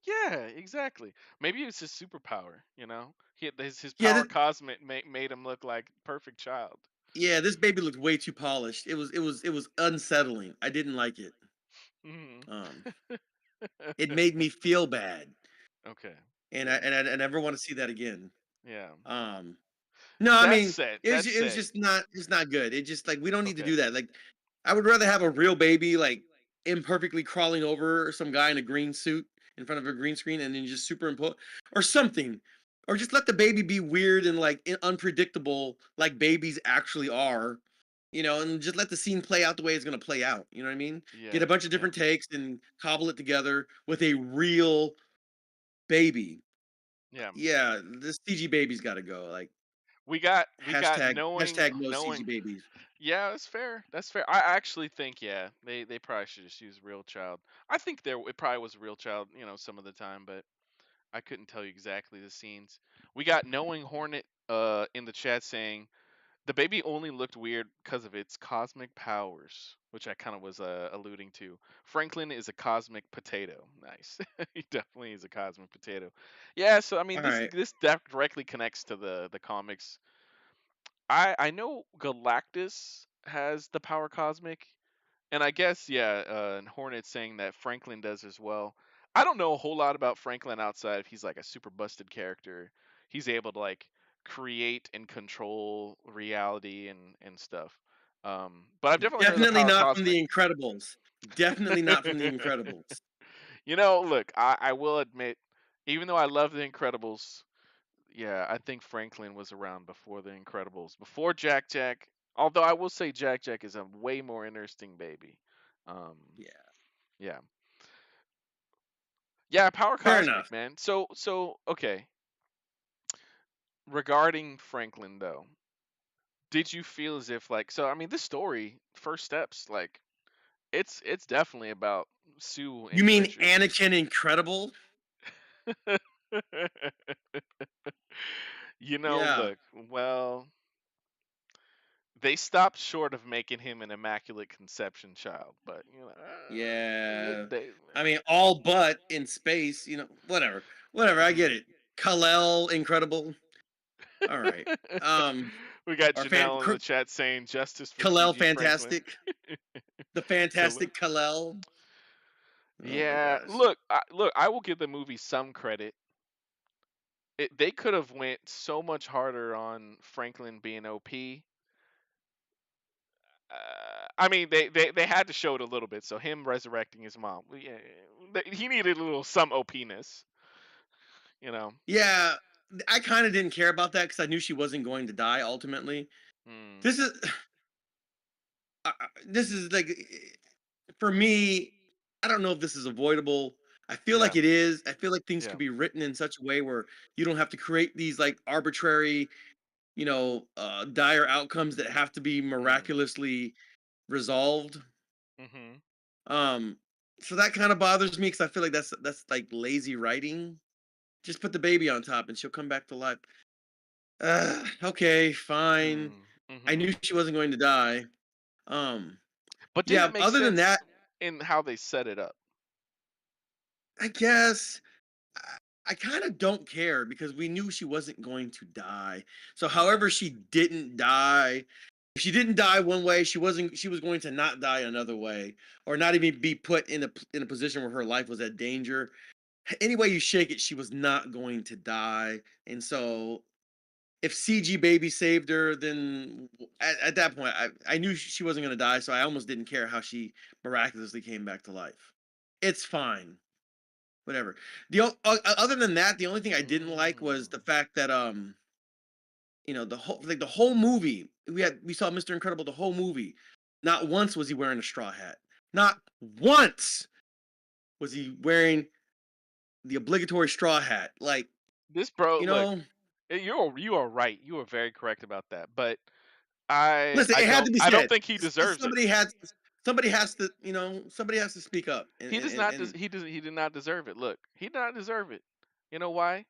yeah, exactly. Maybe it's his superpower, his Yeah, power cosmic made him look like perfect child. yeah, this baby looked way too polished. It was unsettling. I didn't like it. Mhm. Um, it made me feel bad, Okay. and Yeah. I never want to see that again. Yeah. Um, no, I That's mean said. it That's was said. just not it's not good. It just like we don't need to Okay. do that. Like I would rather have a real baby like imperfectly crawling over some guy in a green suit in front of a green screen and then just superimpose or something. Or just let the baby be weird and like unpredictable like babies actually are. And just let the scene play out the way it's going to play out. You know what I mean? Get Yeah. a bunch of Yeah. different takes and cobble it together with a real baby. Yeah. Yeah, this CG baby's got to go. Like We got hashtag no CG knowing. babies. Yeah, that's fair. That's fair. I actually think yeah, they probably should just use real child. I think it probably was a real child, some of the time, but I couldn't tell you exactly the scenes. We got knowing Hornet in the chat saying the baby only looked weird because of its cosmic powers, which I kind of was alluding to. Franklin is a cosmic potato. Nice. He definitely is a cosmic potato. Yeah, so I mean All this right. this directly connects to the comics. I know Galactus has the power cosmic, and I guess yeah, and Hornet's saying that Franklin does as well. I don't know a whole lot about Franklin outside if he's like a super busted character. He's able to like create and control reality and stuff. But I've definitely heard of the Definitely power not from cosmic. the Incredibles. Definitely not from the Incredibles. Look, I will admit, even though I love the Incredibles, yeah, I think Franklin was around before the Incredibles, before Jack Jack. Although I will say Jack Jack is a way more interesting baby. Um, Yeah. yeah, yeah, power Fair cosmic, enough. man. So okay. Regarding Franklin though, did you feel as if like so? I mean, this story, first steps, like it's definitely about Sue You and mean Richard. Anakin Incredible? Yeah. Look, well, they stopped short of making him an immaculate conception child, but Yeah. they, I mean, all but in space, whatever. Whatever, I get mhm. it. Kal-El Incredible. All right. Um, We got or Janelle in the chat saying justice for Kal-El CG Franklin. Fantastic. The Kal- Fantastic Kal-El. Oh my yeah, gosh. look, I will give the movie some credit. They could have went so much harder on Franklin being OP. I mean, they had to show it a little bit. So him resurrecting his mom, yeah, he needed a little some OPness, you know. Yeah, I kind of didn't care about that because I knew she wasn't going to die ultimately. Mm, This is this is like for me. I don't know if this is avoidable. I feel yeah, like it is. I feel like things yeah. could be written in such a way where you don't have to create these like arbitrary, dire outcomes that have to be Mm, miraculously resolved. mm-hmm. Um, so that kind of bothers me because I feel like that's like lazy writing. Just put the baby on top and she'll come back to life. Okay, fine. Mm, I mm-hmm. knew she wasn't going to die. Um, But did yeah, it make other than sense that, in how they set it up? I guess I kind of don't care because we knew she wasn't going to die. So however Mm, she didn't die, if she didn't die one way, she was going to not die another way or not even be put in a position where her life was at danger. Any way you shake it, she was not going to die. And so if CG Baby saved her, then at that point, I knew she wasn't going to die, so I almost didn't care how she miraculously came back to life. It's fine, whatever. Other than that, the only thing I didn't like was the mm. fact that the whole movie we saw Mr. Incredible the whole movie. Not once was he wearing a straw hat. Not once was he wearing the obligatory straw hat. Like This bro, you look, know, you are right. You are very correct about that. But listen, it had to be I don't said. think he deserves it. Somebody has to speak up He does not. He did not deserve it. Look, he did not deserve it. You know why?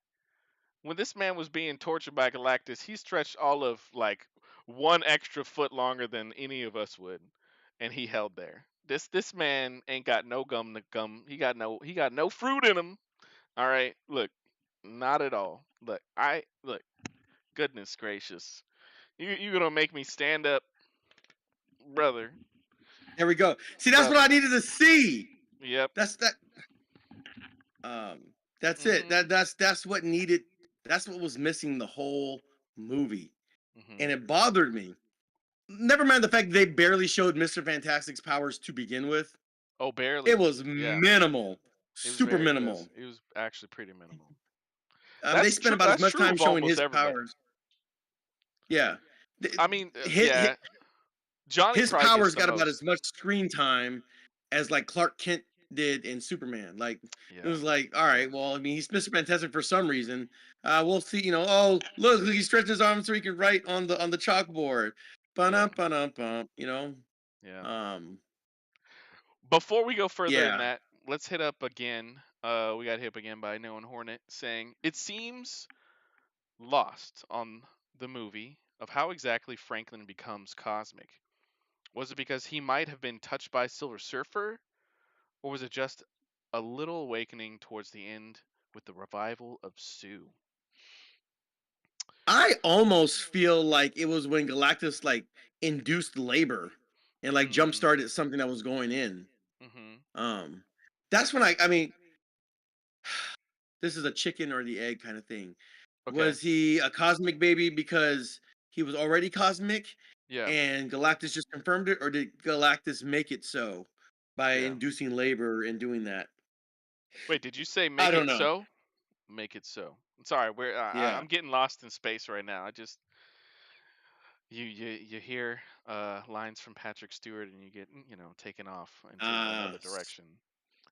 When this man was being tortured by Galactus, he stretched all of like one extra foot longer than any of us would, and he held there. This man ain't got no gum to gum. He got no fruit in him. All right, look, not at all. Look. Goodness gracious, you gonna make me stand up, brother, There we go. See, that's what I brother. needed to see. Yep. That's that. Um, that's it. Mhm. That's what needed. That's what was missing the whole movie, and Mhm. it bothered me. Never mind the fact they barely showed Mister Fantastic's powers to begin with. Oh, It barely. was Yeah. minimal, It was super very. minimal. It was actually pretty minimal. They That's spent true. about as That's much true time of showing almost his everybody. powers. Yeah, I mean, his, yeah. Johnny his probably gets powers the got about as most. much screen time as like Clark Kent did in Superman. Like it Yeah. was like, all Yeah. right, well, I mean, he's Mr. Fantastic for some reason. We'll see. Oh, look, he stretched his arms so he can write on the chalkboard. Yeah. Ba-dum, ba-dum, bum. Yeah. Um, Before we go further in yeah. that, let's hit up again. We got hit up again by Noah Hornet saying it seems lost on the movie of how exactly Franklin becomes cosmic. Was it because he might have been touched by Silver Surfer, or was it just a little awakening towards the end with the revival of Sue? I almost feel like it was when Galactus like induced labor and like jump Mm. started something that was going in. Mhm. Um, that's when I mean, this is a chicken or the egg kind of thing. Okay. Was he a cosmic baby because he was already cosmic Yeah. and Galactus just confirmed it, or did Galactus make it so by Yeah. inducing labor and doing that? Wait, did you say I make don't it know. so? Make it so. Sorry, I'm Yeah. getting lost in space right now. you hear lines from Patrick Stewart and you get taken off into Ah, another direction.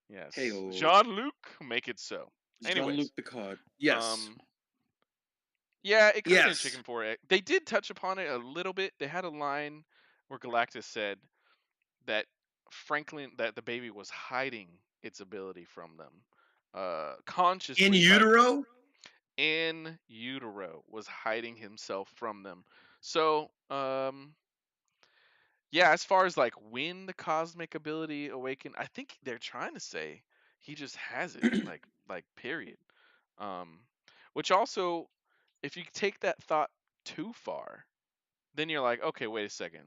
hey, Yes, Jean-Luc, make it so. Anyways, Jean-Luc Picard. Yes. um, yeah, it could have been Yes. Chicken for it. They did touch upon it a little bit. They had a line where Galactus said that that the baby was hiding its ability from them, In consciously hiding it. utero? In utero was hiding himself from them. So, yeah, as far as like when the cosmic ability awakened, I think they're trying to say he just has it, like period. Um, which also, if you take that thought too far, then you're like, okay, wait a second.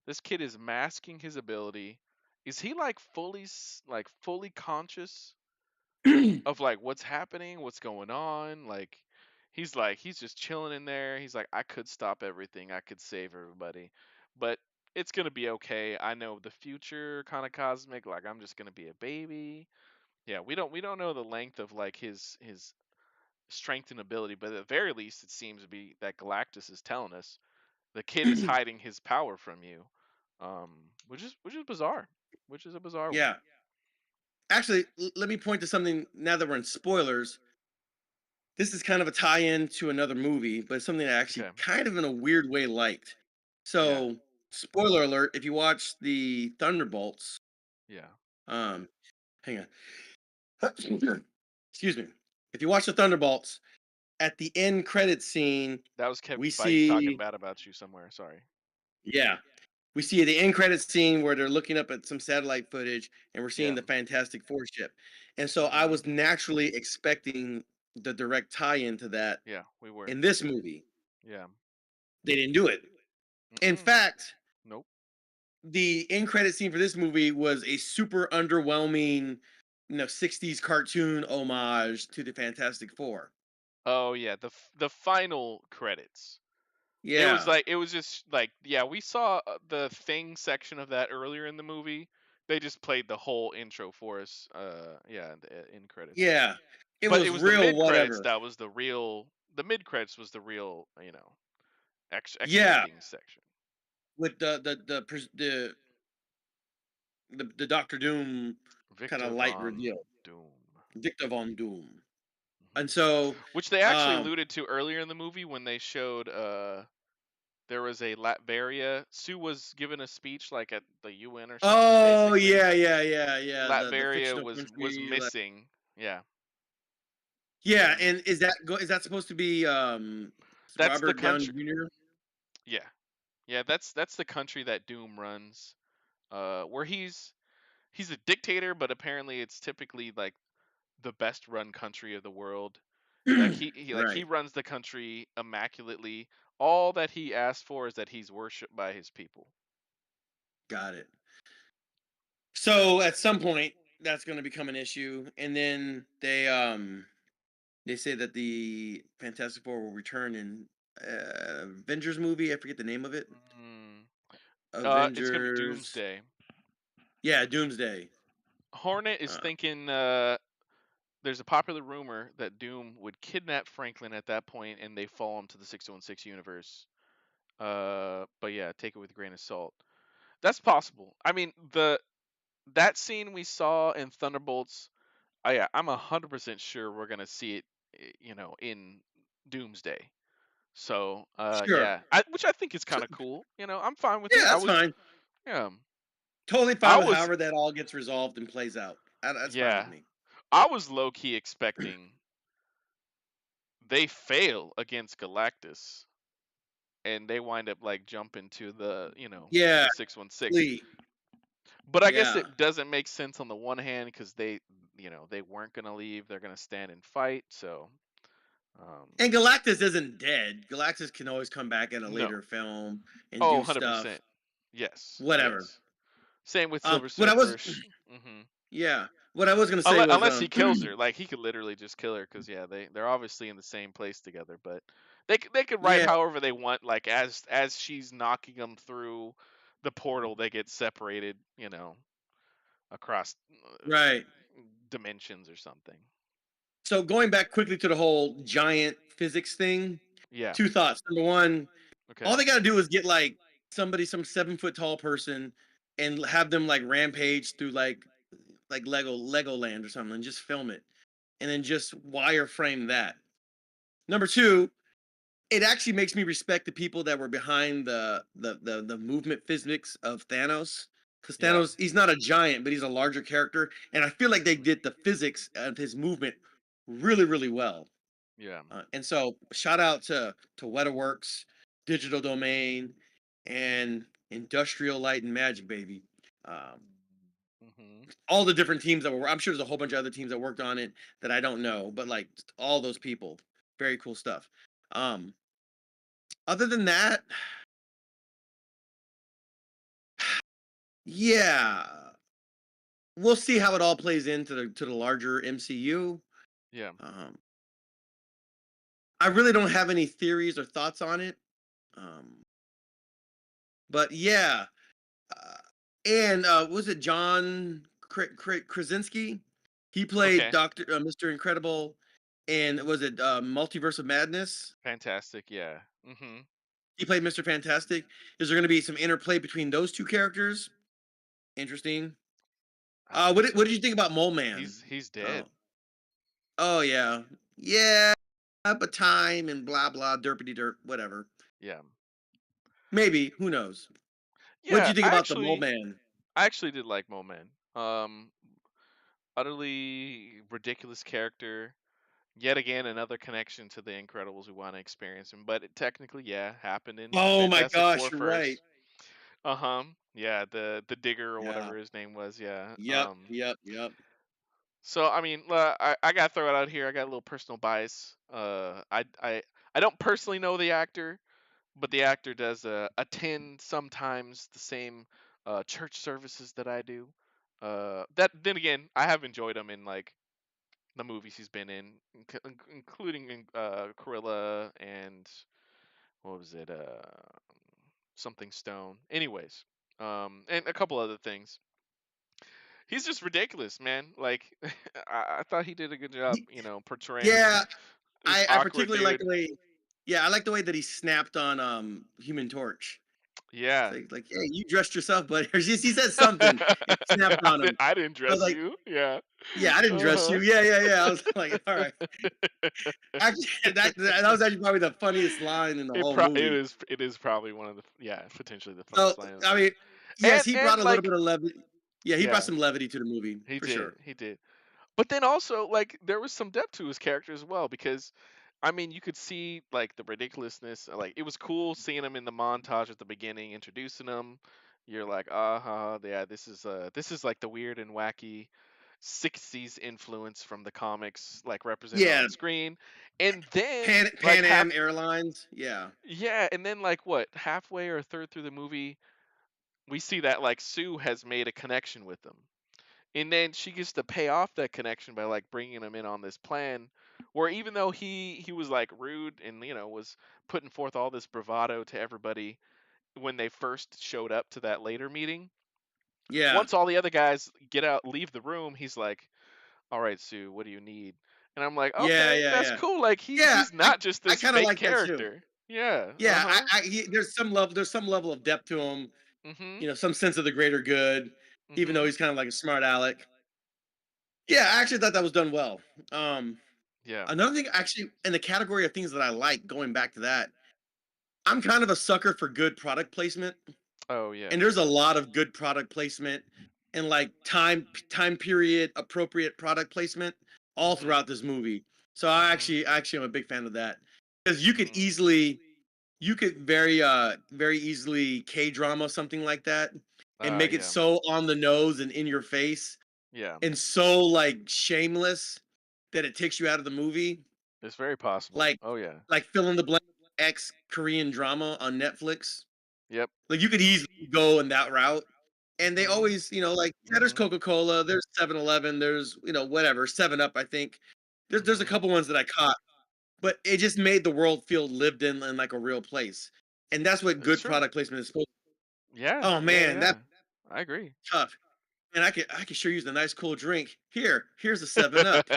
This kid is masking his ability. Is he like fully conscious of like what's happening, what's going on? He's just chilling in there. He's like, I could stop everything. I could save everybody. But it's going to be okay. I know the future kind of cosmic, like I'm just going to be a baby. Yeah, we don't know the length of like his strength and ability, but at the very least it seems to be that Galactus is telling us the kid is hiding his power from you. Which is bizarre. Which is a bizarre one. Yeah. Actually, let me point to something now that we're in spoilers. This is kind of a tie-in to another movie, but it's something I actually Okay. kind of in a weird way liked. Yeah. So, spoiler alert, if you watch the Thunderbolts, Yeah. um, hang on. Excuse me. If you watch the Thunderbolts, at the end credit scene, That was Kevin we Feige talking see, bad about you somewhere. Sorry. yeah, we see the end credit scene where they're looking up at some satellite footage and we're seeing Yeah. the Fantastic Four ship. And so I Mhm. was naturally expecting the direct tie-in to that Yeah, we were. in this movie. Yeah. They didn't do it. In Mm-mm. fact, Nope. the end credit scene for this movie was a super underwhelming, 60s cartoon homage to the Fantastic Four. Oh yeah, the final credits. Yeah. It was just like yeah, we saw the thing section of that earlier in the movie. They just played the whole intro for us. Yeah, in credits. Yeah. It But it was was the real mid credits whatever. that was the real. The mid credits was the real, extra Yeah, ending section. with the Doctor Doom kind of Victor light Von reveal. Doom. Victor Von Doom. Mhm. And so, Which they actually um, alluded to earlier in the movie when they showed there was a Latveria. Sue was given a speech like at the UN or something oh basically. yeah, yeah, yeah, yeah. The Latveria fictional was country, like, missing. Yeah. yeah, Hmm. and is that supposed to be That's the Robert Downey country. Jr.? Yeah. Yeah, that's the country that Doom runs. Where he's a dictator, but apparently it's typically like the best run country of the world. Like he Right. runs the country immaculately. All that he asks for is that he's worshipped by his people. Got it. So at some point that's going to become an issue, and then they say that the Fantastic Four will return in Avengers movie. I forget the name of it. Mm. It's gonna be Avengers. Doomsday. Yeah, Doomsday. Hornet is Uh, thinking there's a popular rumor that Doom would kidnap Franklin at that point and they fall into the 616 universe. But yeah, take it with a grain of salt. That's possible. I mean, the that scene we saw in Thunderbolts, yeah, I'm 100% sure we're gonna see it, in Doomsday. So, sure. yeah, which I think is So, kind of cool. I'm fine with yeah, it. that's fine. Yeah, Totally fine I with was, however that all gets resolved and plays out. That's fine with yeah, me. I was low key expecting they fail against Galactus and they wind up like jumping to Yeah, the 616. Lee. But I guess Yeah. it doesn't make sense on the one hand because they weren't gonna leave. They're gonna stand and fight. So, um, And Galactus isn't dead. Galactus can always come back in a no. later film and Oh, do 100%. stuff. Yes. Whatever. Yes. Same with Silver What I was, Surfer. Hmm. yeah, what I was gonna say was, Unless he kills her, like he could literally just kill her because yeah, they're obviously in the same place together. But they could write yeah, however they want. Like as she's knocking them through the portal, they get separated. Across right. dimensions or something. So going back quickly to the whole giant physics thing, Yeah. two thoughts. Number one, Okay. All they gotta do is get like somebody, some 7 foot tall person, and have them like rampage through like Legoland or something, and just film it, and then just wireframe that. Number two, it actually makes me respect the people that were behind the movement physics of Thanos. Because Yeah. Thanos, he's not a giant, but he's a larger character, and I feel like they did the physics of his movement really, really well. Yeah. And so, shout out to WetaWorks, Digital Domain, and Industrial Light and Magic, baby. Um, Mhm. all the different teams that were. I'm sure there's a whole bunch of other teams that worked on it that I don't know, but like all those people, very cool stuff. Um, Other than that, yeah, we'll see how it all plays into the larger MCU. Yeah. Um, I really don't have any theories or thoughts on it. Um, but yeah, uh, and was it John Krasinski? He played Okay. Doctor Mr. Incredible, and was it Multiverse of Madness? Fantastic. Yeah. Mhm. He played Mr. Fantastic. Is there going to be some interplay between those two characters? Interesting. I think What so. did you think about Mole Man? He's dead. Oh, oh yeah, yeah, but time and blah blah derpity derp, whatever. Yeah. Maybe, who knows? What do Yeah. you think about the Mole Man? I actually did like Mo Man. Utterly ridiculous character. Yet again, another connection to the Incredibles we want to experience him. But it technically, yeah, happened in Oh my Fantastic gosh, Four you're right. first. Uh-huh. Yeah, the digger or Yeah. whatever his name was. Yeah. Yep. Yep. Yep. So I mean, I gotta throw it out here. I got a little personal bias. I don't personally know the actor, but the actor does attend sometimes the same church services that I do. That then again, I have enjoyed him in like the movies he's been in, including Cruella and what was it, something Stone. Anyways, and a couple other things. He's just ridiculous, man. Like I thought he did a good job, He- portraying yeah, this I awkward particularly like dude. the way. Yeah, I like the way that he snapped on Human Torch. It's Yeah. like, hey, you dressed yourself, buddy. Or he said something and snapped on him. I didn't I was dress like, you. Yeah. yeah, I didn't dress Uh-huh. you. Yeah, yeah, yeah. I was like, all right. Actually, that was actually probably the funniest line in the whole movie. It is probably one of the yeah, potentially the So, funniest line of the I movie. mean, yes, he And brought a little like bit of levity. Yeah, he brought yeah, some levity to the movie for sure. he did. But then also like there was some depth to his character as well because I mean you could see like the ridiculousness. Like it was cool seeing him in the montage at the beginning introducing him. You're like, uh-huh, yeah, this is like the weird and wacky 60s influence from the comics like represented Yeah, on screen. And then like Pan Am Airlines. Yeah, yeah, and then like what, halfway or a third through the movie, we see that like Sue has made a connection with them. And then she gets to pay off that connection by like bringing him in on this plan where even though he was like rude and was putting forth all this bravado to everybody when they first showed up to that later meeting, yeah, once all the other guys get out leave the room, he's like, "All right, Sue, what do you need?" And I'm like, yeah, "Okay, yeah, that's yeah, cool. Like yeah. he's not just I this kind of fake like that too. character." Yeah. Yeah, Uh-huh. there's some level of depth to him. Mhm. Some sense of the greater good, even though Mhm. he's kind of like a smart aleck. Yeah, I actually thought that was done well. Um, Yeah. Another thing, actually, in the category of things that I like, going back to that, I'm kind of a sucker for good product placement, Oh yeah. and there's a lot of good product placement and like time period appropriate product placement all Mhm. throughout this movie. So Mhm. I actually am a big fan of that because you could Mm. easily you could very easily K drama something like that and make it Yeah. so on the nose and in your face Yeah. and so like shameless that it takes you out of the movie, It's very possible. like Oh yeah. fill in the blank X Korean drama on Netflix. Yep. Like you could easily go in that route. And they Mhm. always, like, yeah, there's Mhm. Coca-Cola, there's 7-Eleven, there's, whatever, 7 Up, I think. There's a Mhm. couple ones that I caught, but it just made the world feel lived in like a real place. And that's what It's good true. product placement is supposed. Yeah. Oh Yeah. man, that's Yeah. I agree. tough. and I could sure use a nice cool drink. Here's a 7 Up.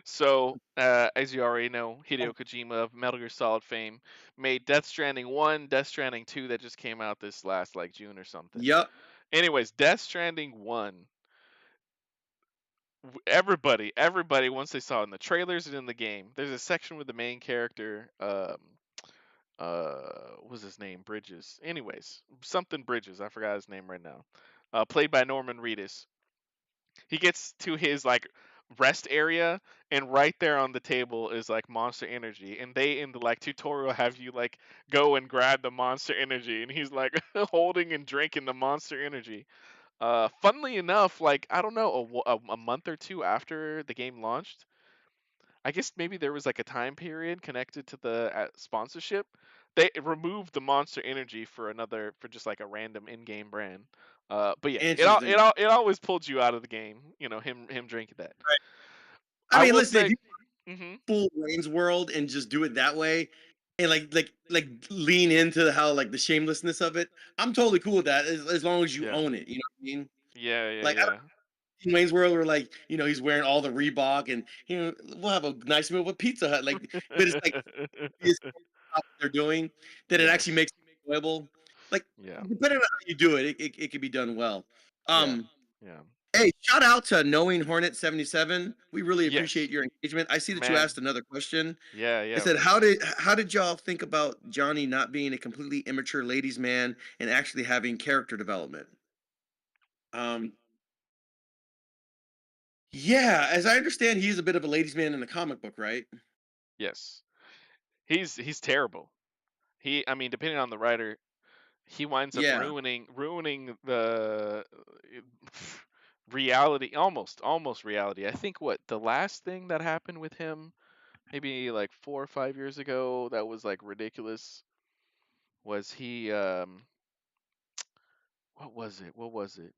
So, as you already know, Hideo Kojima of Metal Gear Solid fame made Death Stranding 1, Death Stranding 2 that just came out this last like June or something. Yup. Anyways, Death Stranding 1, everybody once they saw it in the trailers and in the game, there's a section with the main character what was his name? Bridges. Anyways, something Bridges, I forgot his name right now. Played by Norman Reedus. He gets to his like rest area, and right there on the table is like Monster Energy, and they in the like tutorial have you like go and grab the Monster Energy, and he's like holding and drinking the Monster Energy. Funnily enough, like I don't know, a month or two after the game launched, I guess maybe there was like a time period connected to the sponsorship. They removed the Monster Energy for another, for just like a random in-game brand. But yeah, Interesting. it always pulled you out of the game. You know, him drinking that. Right. I I mean, will listen, if say, you hmm full Wayne's World and just do it that way, and like lean into how like the shamelessness of it, I'm totally cool with that as long as you yeah, own it. You know what I mean? yeah, yeah, Like I yeah, don't in Wayne's World where like he's wearing all the Reebok and we'll have a nice meal with Pizza Hut. Like, but it's like it's what they're doing that it actually yes, makes it enjoyable. Like yeah, depending on how you do it, it can be done well. yeah, Um, yeah, Hey, shout out to Knowing Hornet 77. We really appreciate yes, your engagement. I see that you man, asked another question. yeah, It yeah. said, how did y'all think about Johnny not being a completely immature ladies' man and actually having character development? Um, yeah, as I understand, he's a bit of a ladies' man in the comic book, right? Yes, he's terrible. I mean, depending on the writer, he winds up Yeah. ruining the reality, almost reality. I think what the last thing that happened with him, maybe like 4 or 5 years ago, that was like ridiculous. Was he what was it? What was it?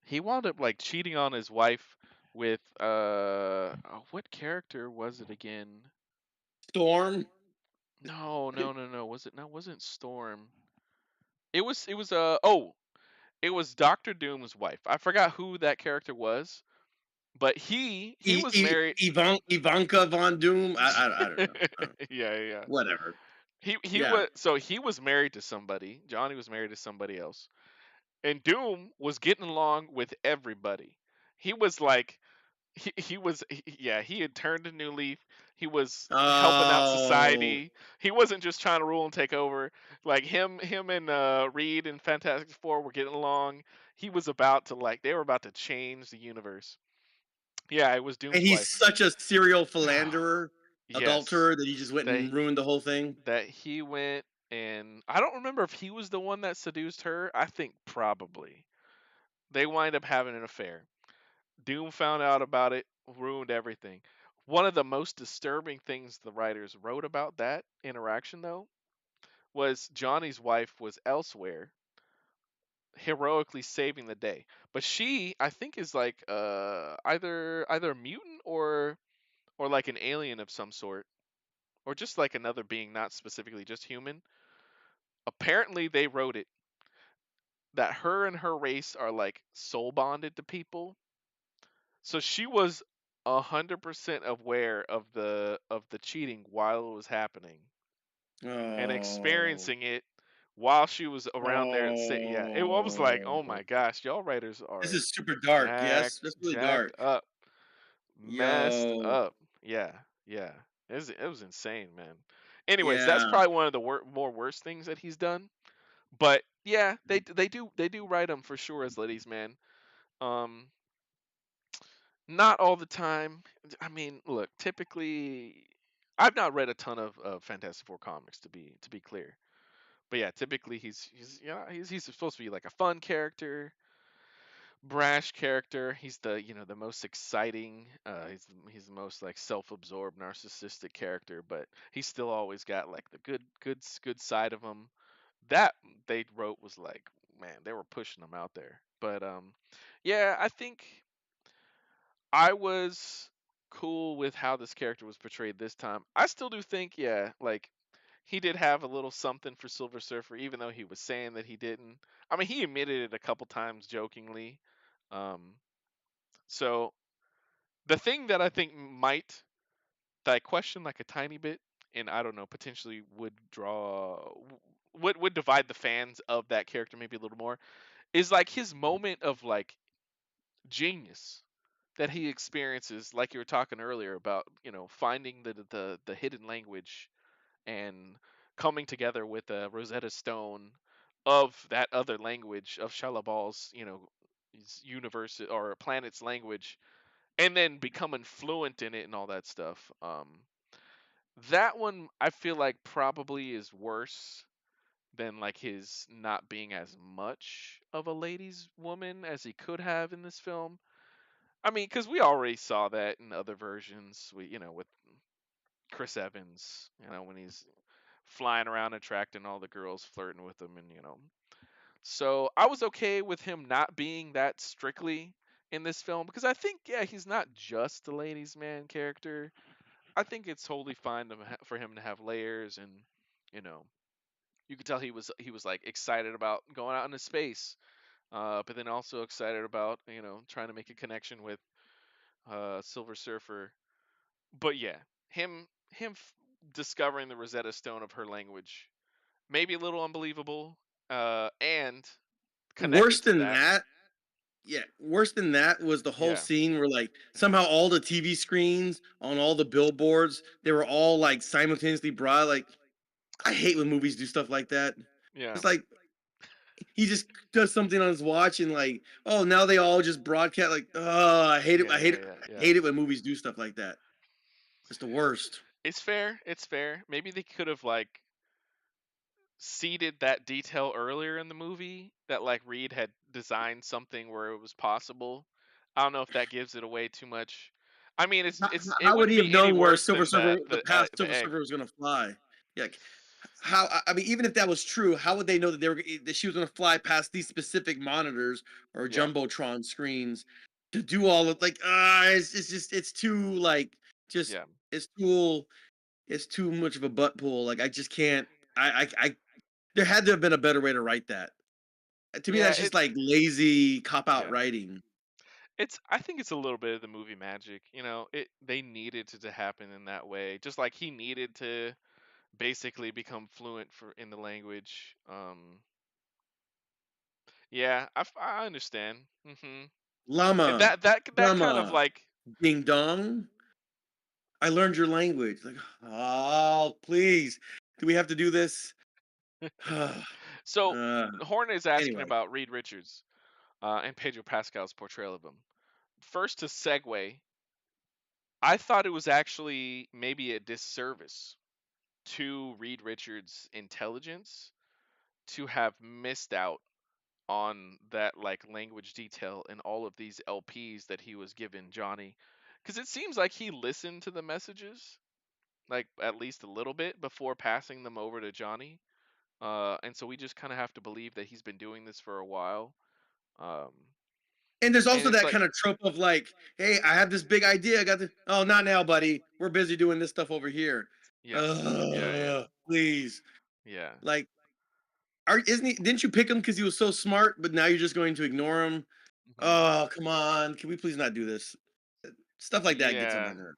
He wound up like cheating on his wife with oh, what character was it again? Storm. No, no, no, no. Was it? No, it wasn't Storm. It was oh, it was Doctor Doom's wife. I forgot who that character was, but he was married. Ivanka Von Doom. I don't know. Yeah, yeah, yeah. Whatever. He Yeah. was, so he was married to somebody. Johnny was married to somebody else, and Doom was getting along with everybody. He was like yeah, he had turned a new leaf. He was helping out Oh, society. He wasn't just trying to rule and take over. Like him and Reed and Fantastic Four were getting along. He was about to like, they were about to change the universe. Yeah, it was and Doom's he's wife. such a serial philanderer, Yes, adulterer that he just went that and ruined the whole thing. that he went, and I don't remember if he was the one that seduced her. I think probably. They wind up having an affair. Doom found out about it, ruined everything. One of the most disturbing things the writers wrote about that interaction, though, was Johnny's wife was elsewhere, heroically saving the day. But she, I think, is like either a mutant or like an alien of some sort, or just like another being, not specifically just human. Apparently, they wrote it that her and her race are like soul bonded to people. So she was 100% aware of the cheating while it was happening, and Oh, experiencing it while she was around there. Yeah, it was like, oh oh, my gosh, y'all writers this are is super dark. Yes, that's really jacked dark. up, messed Yo, up. Yeah, yeah, it was insane, man. Anyways, that's yeah. probably one of the more worst things that he's done. But yeah, they do write him for sure as ladies, man. Um, Not all the time. I mean, look, typically, I've not read a ton of Fantastic Four comics, to be clear. But yeah, typically he's supposed to be like a fun character, brash character. He's the, the most exciting. He's the most like self-absorbed, narcissistic character, but he's still always got like the good side of him. That they wrote was like, man, they were pushing him out there. But yeah, I think I was cool with how this character was portrayed this time. I still do think, yeah, like he did have a little something for Silver Surfer, even though he was saying that he didn't. I mean, he admitted it a couple times jokingly. Um, so the thing that I think might that I question like a tiny bit, and I don't know, potentially would would divide the fans of that character maybe a little more, is like his moment of like genius that he experiences, like you were talking earlier about, finding the hidden language and coming together with a Rosetta Stone of that other language of Shalabal's, his universe or planet's language, and then becoming fluent in it and all that stuff. That one I feel like probably is worse than like his not being as much of a ladies' woman as he could have in this film. I mean, because we already saw that in other versions. With Chris Evans, when he's flying around attracting all the girls, flirting with them, and So I was okay with him not being that strictly in this film because I think, yeah, he's not just a ladies' man character. I think it's totally fine for him to have layers, and you know, you could tell he was like excited about going out into space, but then also excited about trying to make a connection with Silver Surfer. But yeah, discovering the Rosetta Stone of her language, maybe a little unbelievable, and connecting Worse to than that, that, yeah, worse than that was the whole yeah, scene where like somehow all the TV screens on all the billboards, they were all like simultaneously broad. Like I hate when movies do stuff like that. yeah, It's like he just does something on his watch and like, oh, now they all just broadcast. Like, oh, I hate it. yeah, I hate yeah, it. yeah, I yeah. hate it when movies do stuff like that. It's the worst. It's fair. It's fair. Maybe they could have like seeded that detail earlier in the movie that like Reed had designed something where it was possible. I don't know if that gives it away too much. I mean, How, it how would wouldn't he have be any known where worse Silver than Surfer, that the past the Silver egg. Surfer, was going to fly? Yeah, like, how? I mean, even if that was true, how would they know that that she was going to fly past these specific monitors or Yeah, jumbotron screens to do all of like? It's just it's too like just yeah, it's too it's too much of a butt pull. Like I just can't. I there had to have been a better way to write that. To me, yeah. that's just like lazy cop out Yeah. writing. I think it's a little bit of the movie magic. They needed to happen in that way, just like he needed to basically become fluent in the language. Yeah, I understand. And Llama, that kind of llama, like ding dong. I learned your language. Like, oh, please. Do we have to do this? so uh, Horn is asking anyway, about Reed Richards and Pedro Pascal's portrayal of him. First to segue, I thought it was actually maybe a disservice to Reed Richards' intelligence to have missed out on that like language detail in all of these LPs that he was giving Johnny, because it seems like he listened to the messages like at least a little bit before passing them over to Johnny. And so we just kind of have to believe that he's been doing this for a while. Um, and there's and also it's that like, kind of trope of like, hey, I have this big idea. I got the. Oh, not now, buddy. We're busy doing this stuff over here. yeah, yeah, yeah, Please. yeah. Like, isn't he? Didn't you pick him because he was so smart? But now you're just going to ignore him. hmm Oh, come on. Can we please not do this? Stuff like that gets on my Yeah, nerves.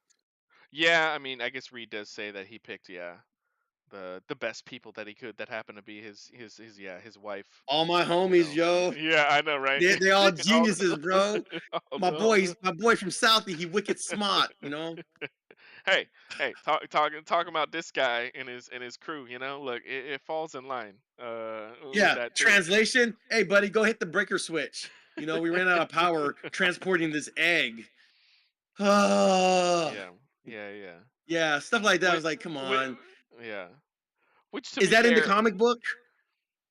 yeah. I mean, I guess Reed does say that he picked, yeah, the best people that he could that happened to be his yeah his wife. All my You homies, know. yo. Yeah, I know, right? They all all geniuses, bro. the all the all the My boy from Southie, he wicked smart, you know. hey, hey, talking about this guy and his crew. Look, it falls in line with Yeah, that too. translation. Hey, buddy, go hit the breaker switch. You know, we ran out of power transporting this egg. Oh, Yeah, yeah, yeah. yeah, stuff like that. I Which, was like, come which, on. yeah. Which, to Is be that in the fair, comic book?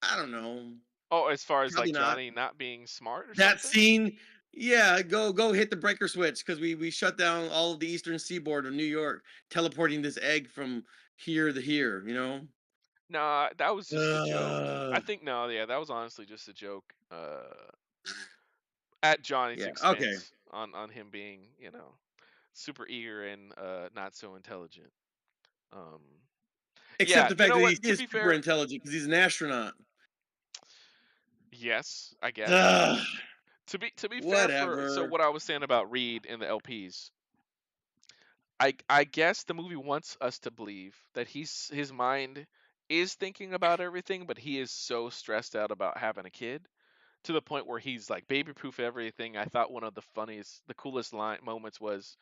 I don't know. oh, as far as Probably like not. Johnny not being smart or That something. scene, yeah, go hit the breaker switch because we shut down all of the eastern seaboard of New York, teleporting this egg from here to here, you know? Nah, that was just a joke. I Uh, think no, yeah, that was honestly just a joke. At Johnny's yeah, okay. expense on him being, super eager and not so intelligent. Um, Except Yeah, the you fact know that what? he To is be super fair, intelligent because he's an astronaut. yes, I guess. Ugh, To be fair, for so whatever. what I was saying about Reed and the LPs, I guess the movie wants us to believe that his mind is thinking about everything, but he is so stressed out about having a kid to the point where he's like baby proof everything. I thought one of the funniest, the coolest line moments was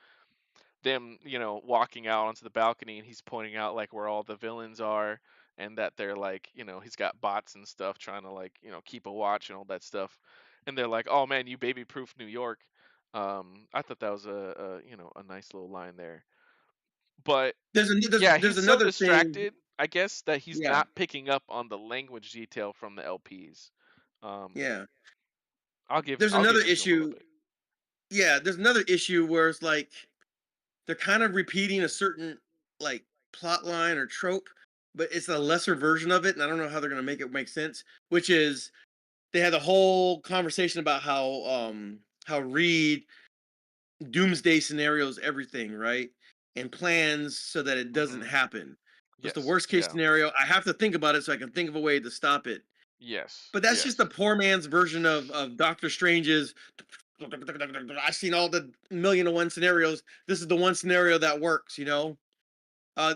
them, walking out onto the balcony and he's pointing out like where all the villains are and that they're like, he's got bots and stuff trying to like, keep a watch and all that stuff. And they're like, "Oh man, you baby proof New York." I thought that was a nice little line there. But yeah, There's he's so another thing. distracted, I guess, that he's Yeah, not picking up on the language detail from the LPs. Um, yeah. I'll give There's I'll another give him a little issue. bit. Yeah, there's another issue where it's like they're kind of repeating a certain like plot line or trope, but it's a lesser version of it, and I don't know how they're gonna make it make sense. Which is they had a whole conversation about how Reed doomsday scenarios everything, right? And plans so that it doesn't Hmm. happen. What's the Yes. worst case Yeah. scenario? I have to think about it so I can think of a way to stop it. Yes. But that's just a Yes. poor man's version of Doctor Strange's. I've seen all the million and one scenarios. This is the one scenario that works, you know?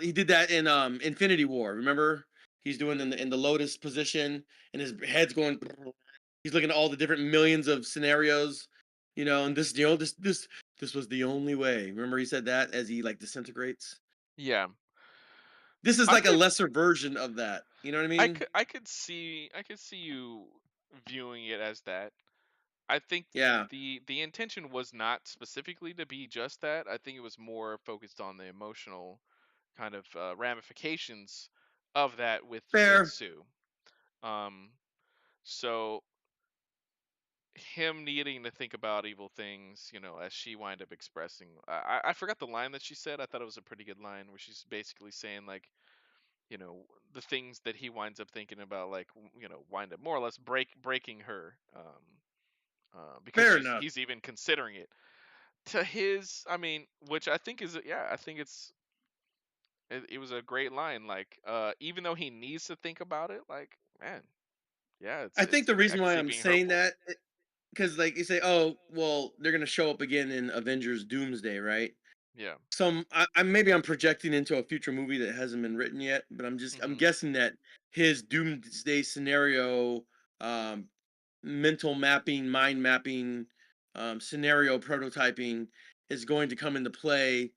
He did that in Infinity War. Remember? He's doing in the Lotus position and his head's going. He's looking at all the different millions of scenarios, you know, and this was the only way. Remember he said that as he like disintegrates? Yeah. This is I like a could lesser version of that. You know what I I mean? could I could see you viewing it as that. I think Yeah. the intention was not specifically to be just that. I think it was more focused on the emotional kind of ramifications of that with Fair. Sue. Um, so him needing to think about evil things, as she wind up expressing. I forgot the line that she said. I thought it was a pretty good line where she's basically saying like, you know, the things that he winds up thinking about, like, wind up more or less breaking her, because Fair she's enough. he's even considering it. To his, I mean, which I think is, yeah, I think it was a great line. Like, even though he needs to think about it, like, man, yeah, I it's think it's the reason why actually I'm being saying hurtful. that because like you say, oh well, they're gonna show up again in Avengers Doomsday, right? Yeah. I maybe I'm projecting into a future movie that hasn't been written yet, but I'm Hmm. guessing that his doomsday scenario, um, mental mapping, mind mapping, scenario prototyping is going to come into play.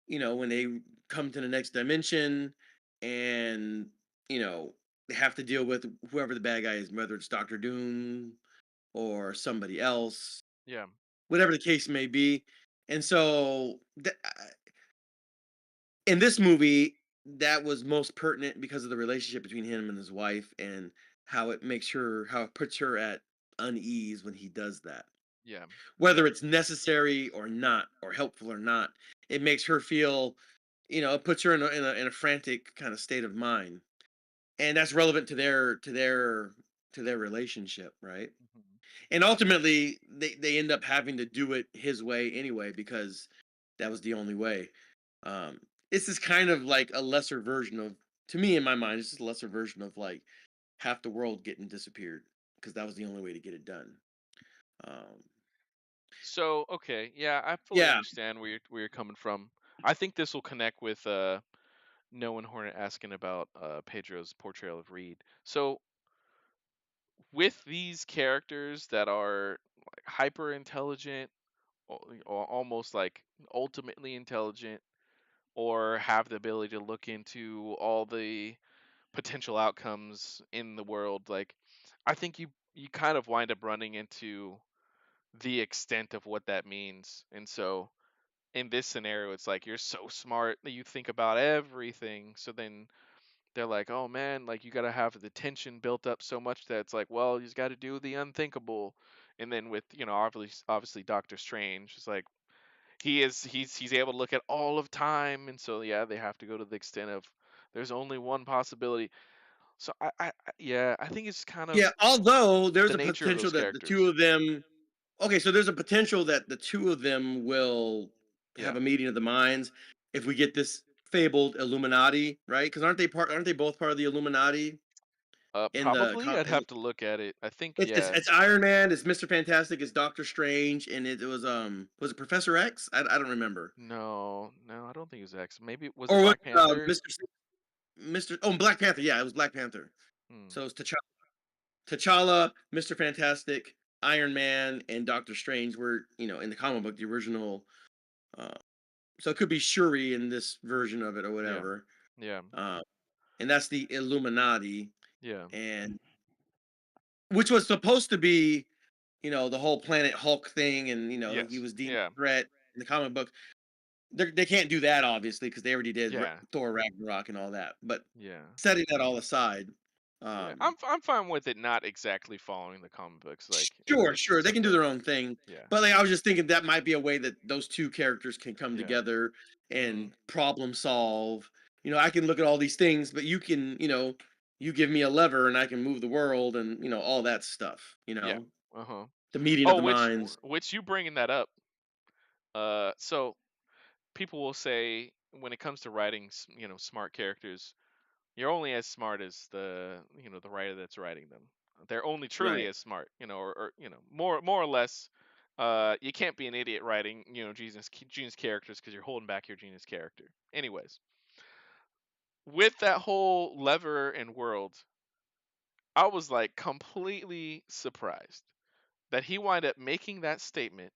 You know, when they come to the next dimension, and you know they have to deal with whoever the bad guy is, whether it's Doctor Doom or somebody else, Yeah. whatever the case may be. And so in this movie, that was most pertinent because of the relationship between him and his wife and how it puts her at unease when he does that. Yeah. Whether it's necessary or not, or helpful or not, it makes her feel, you know, it puts her in a frantic kind of state of mind. And that's relevant to their relationship, right? Hmm. And ultimately they end up having to do it his way anyway because that was the only way. um this is kind of like a lesser version of, to me in my mind it's just a lesser version of like half the world getting disappeared because that was the only way to get it done. um So okay, yeah, I fully yeah. understand where you're coming from. I think this will connect with Noah and Hornet asking about Pedro's portrayal of Reed. So with these characters that are like hyper intelligent, or almost like ultimately intelligent, or have the ability to look into all the potential outcomes in the world, like, I think you kind of wind up running into the extent of what that means. And so in this scenario, it's like you're so smart that you think about everything. So then they're like, "Oh man, like you got to have the tension built up so much that it's like, well, you just got to do the unthinkable." And then with, obviously Doctor Strange, it's like he's able to look at all of time, and so yeah, they have to go to the extent of there's only one possibility. So yeah, I think it's kind of Yeah, although there's the a nature of potential those that the two characters. of them, okay, so there's a potential that the two of them will have Yeah. a meeting of the minds if we get this. fabled Illuminati, right? Because aren't they both part of the Illuminati in the Probably. I'd have to look at it. I think, yeah. it's Iron Man, it's Mr. Fantastic, it's Doctor Strange, and it was it Professor X? I don't remember. No, no, I don't think it was X. Maybe was it Or was Black it, Panther? Mr. Oh, Black Panther. Yeah, it was Black Panther. Hmm. So it's T'Challa, Mr. Fantastic, Iron Man, and Doctor Strange were, in the comic book, the original. Uh, so it could be Shuri in this version of it or Yeah. whatever. Yeah. Uh, and that's the Illuminati, Yeah. and which was supposed to be, the whole Planet Hulk thing, and he Yes. was deemed Yeah. a threat in the comic book. They can't do that obviously because they already did Yeah. Thor Ragnarok and all that. But Yeah. setting that all aside, Yeah. um, I'm fine with it not exactly following the comic books, like, sure, it's sure, they can do okay. their own thing. Yeah. But like, I was just thinking that might be a way that those two characters can come Yeah. together Mhm. and problem solve. I can look at all these things, but you give me a lever and I can move the world and all that stuff. Yeah. Uh-huh. The meeting of Oh, the minds. which you bringing that up. So people will say when it comes to writing, smart characters, you're only as smart as the writer that's writing them. They're only truly Right. as smart, or more or less. You can't be an idiot writing, genius characters because you're holding back your genius character. Anyways, with that whole lever and world, I was like completely surprised that he wound up making that statement,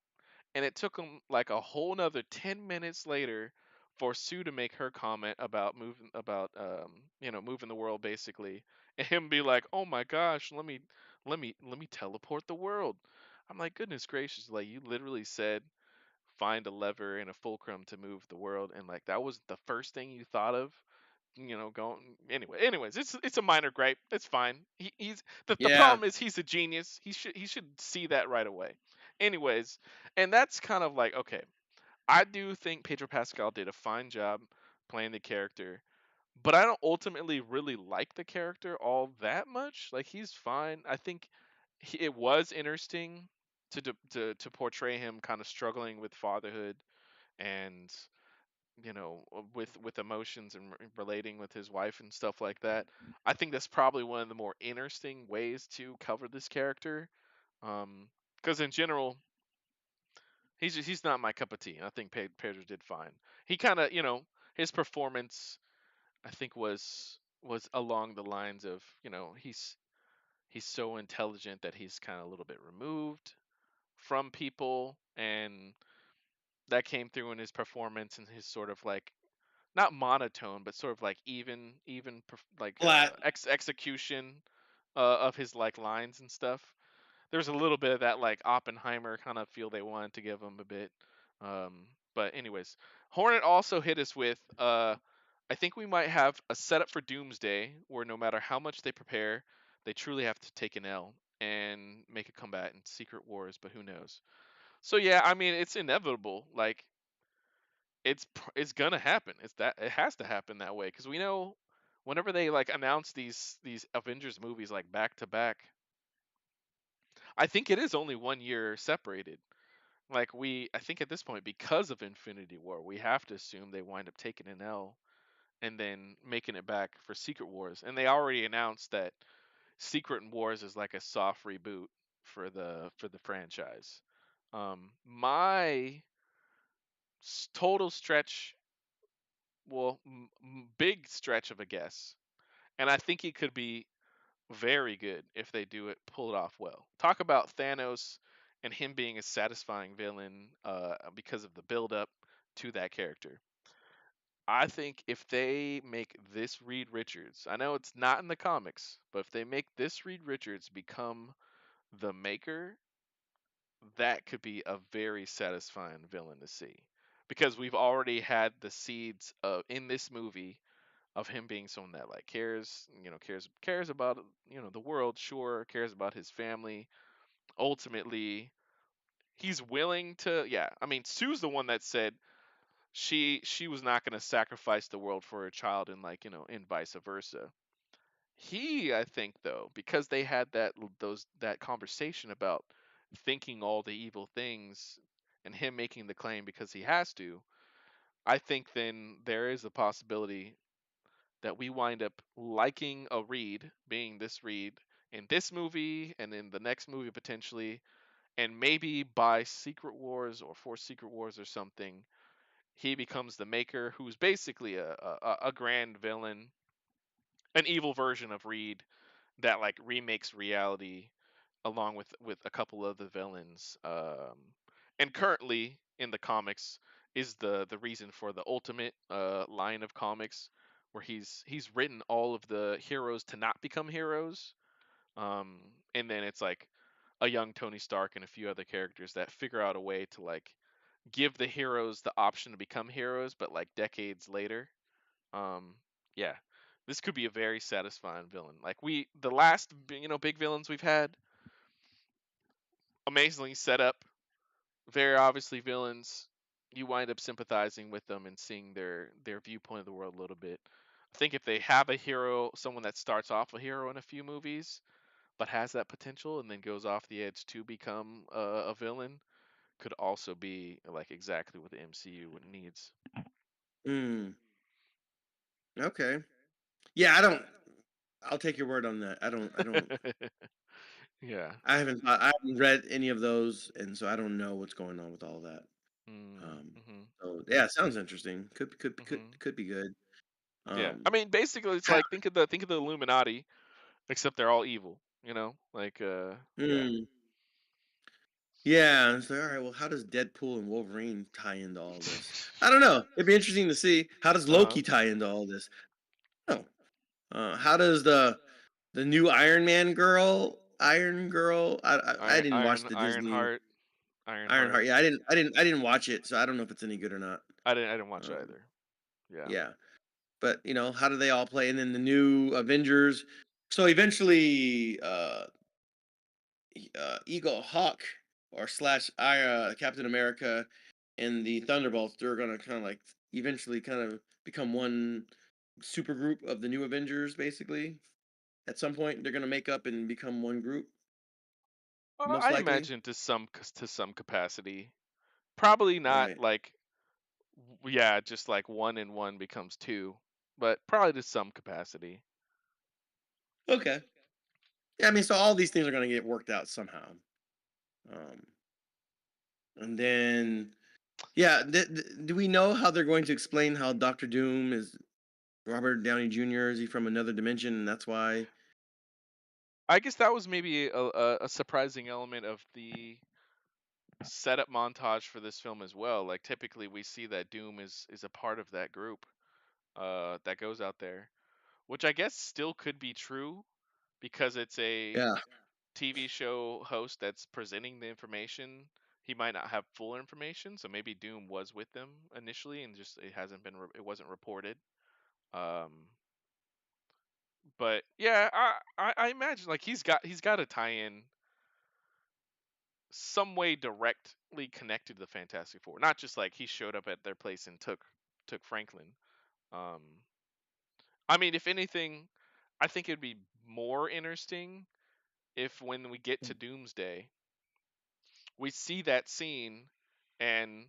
and it took him like a whole nother 10 minutes later for Sue to make her comment about moving the world basically, and him be like, "Oh my gosh, let me teleport the world." I'm like, goodness gracious, like you literally said find a lever and a fulcrum to move the world, and like that was the first thing you thought of, going anyways, it's a minor gripe. It's fine. He's the Yeah. problem is he's a genius. He should see that right away. Anyways, and that's kind of like, okay, I do think Pedro Pascal did a fine job playing the character, but I don't ultimately really like the character all that much. Like he's fine. I think it was interesting to portray him kind of struggling with fatherhood and with emotions and relating with his wife and stuff like that. I think that's probably one of the more interesting ways to cover this character, because in general he's not my cup of tea. I think Pedro did fine. He kind of, his performance I think was along the lines of, he's so intelligent that he's kind of a little bit removed from people, and that came through in his performance and his sort of like not monotone, but sort of like like Flat. execution of his like lines and stuff. There's a little bit of that like Oppenheimer kind of feel they wanted to give him a bit. But anyways, Hornet also hit us with I think we might have a setup for Doomsday where no matter how much they prepare, they truly have to take an L and make a comeback in Secret Wars, but who knows. So yeah, I mean it's inevitable. Like it's gonna happen. It has to happen that way because we know whenever they like announce these Avengers movies like back to back, I think it is only 1 year separated. Like I think at this point because of Infinity War, we have to assume they wind up taking an L and then making it back for Secret Wars. And they already announced that Secret Wars is like a soft reboot for the franchise. My total stretch, well, big stretch of a guess, and I think it could be very good if they pull it off well. Talk about Thanos and him being a satisfying villain because of the build up to that character. I think if they make this Reed Richards, I know it's not in the comics, but if they make this Reed Richards become the Maker, that could be a very satisfying villain to see. Because we've already had the seeds of in this movie of him being someone that like cares about the world, sure, cares about his family. Ultimately, he's willing to, yeah. I mean, Sue's the one that said she was not going to sacrifice the world for her child, and like and vice versa. He, I think though, because they had that conversation about thinking all the evil things and him making the claim because he has to, I think then there is a possibility that we wind up liking a Reed, being this Reed, in this movie and in the next movie potentially, and maybe by Secret Wars or for Secret Wars or something, he becomes the Maker, who's basically a grand villain, an evil version of Reed that like remakes reality along with a couple of the villains. And currently in the comics is the reason for the Ultimate line of comics, where he's written all of the heroes to not become heroes. And then it's like a young Tony Stark and a few other characters that figure out a way to like give the heroes the option to become heroes, but like decades later. Um, yeah, this could be a very satisfying villain. Like the last big villains we've had, amazingly set up, very obviously villains. You wind up sympathizing with them and seeing their viewpoint of the world a little bit. I think if they have a hero, someone that starts off a hero in a few movies, but has that potential and then goes off the edge to become a villain, could also be like exactly what the MCU needs. Mm, okay. Yeah, I don't. I'll take your word on that. I don't. I don't. Yeah. I haven't read any of those, and so I don't know what's going on with all that. Mm-hmm. So yeah, sounds interesting. Mm-hmm. Could be good. Yeah. I Um, mean, basically, it's ha- like think of the Illuminati, except they're all evil. Like yeah. mm, yeah. So all right. Well, how does Deadpool and Wolverine tie into all this? I don't know. It'd be interesting to see how does Uh-huh. Loki tie into all this. Oh, how does the new Iron Girl? I didn't watch the Disney Ironheart, Ironheart. Ironheart. Yeah, I didn't watch it, so I don't know if it's any good or not. I didn't watch it Um, either. Yeah. yeah. But how do they all play? And then the new Avengers. So eventually, Eagle Hawk or slash Captain America and the Thunderbolts, they're gonna kind of like eventually kind of become one super group of the new Avengers. Basically, at some point, they're gonna make up and become one group, most I likely. imagine to some capacity. Probably not Right. like yeah, just like one and one becomes two, but probably to some capacity. Okay. Yeah, I mean, so all these things are gonna get worked out somehow. Um, and then, yeah, do we know how they're going to explain how Doctor Doom is Robert Downey Jr.? Is he from another dimension, and that's why? I guess that was maybe a surprising element of the setup montage for this film as well. Like typically we see that Doom is a part of that group that goes out there, which I guess still could be true because it's a Yeah. TV show host that's presenting the information. He might not have full information, so maybe Doom was with them initially and just it wasn't reported. Um, but yeah, I imagine like he's got to tie in some way directly connected to the Fantastic Four, not just like he showed up at their place and took Franklin. Um, I mean, if anything, I think it'd be more interesting if when we get to Doomsday, we see that scene and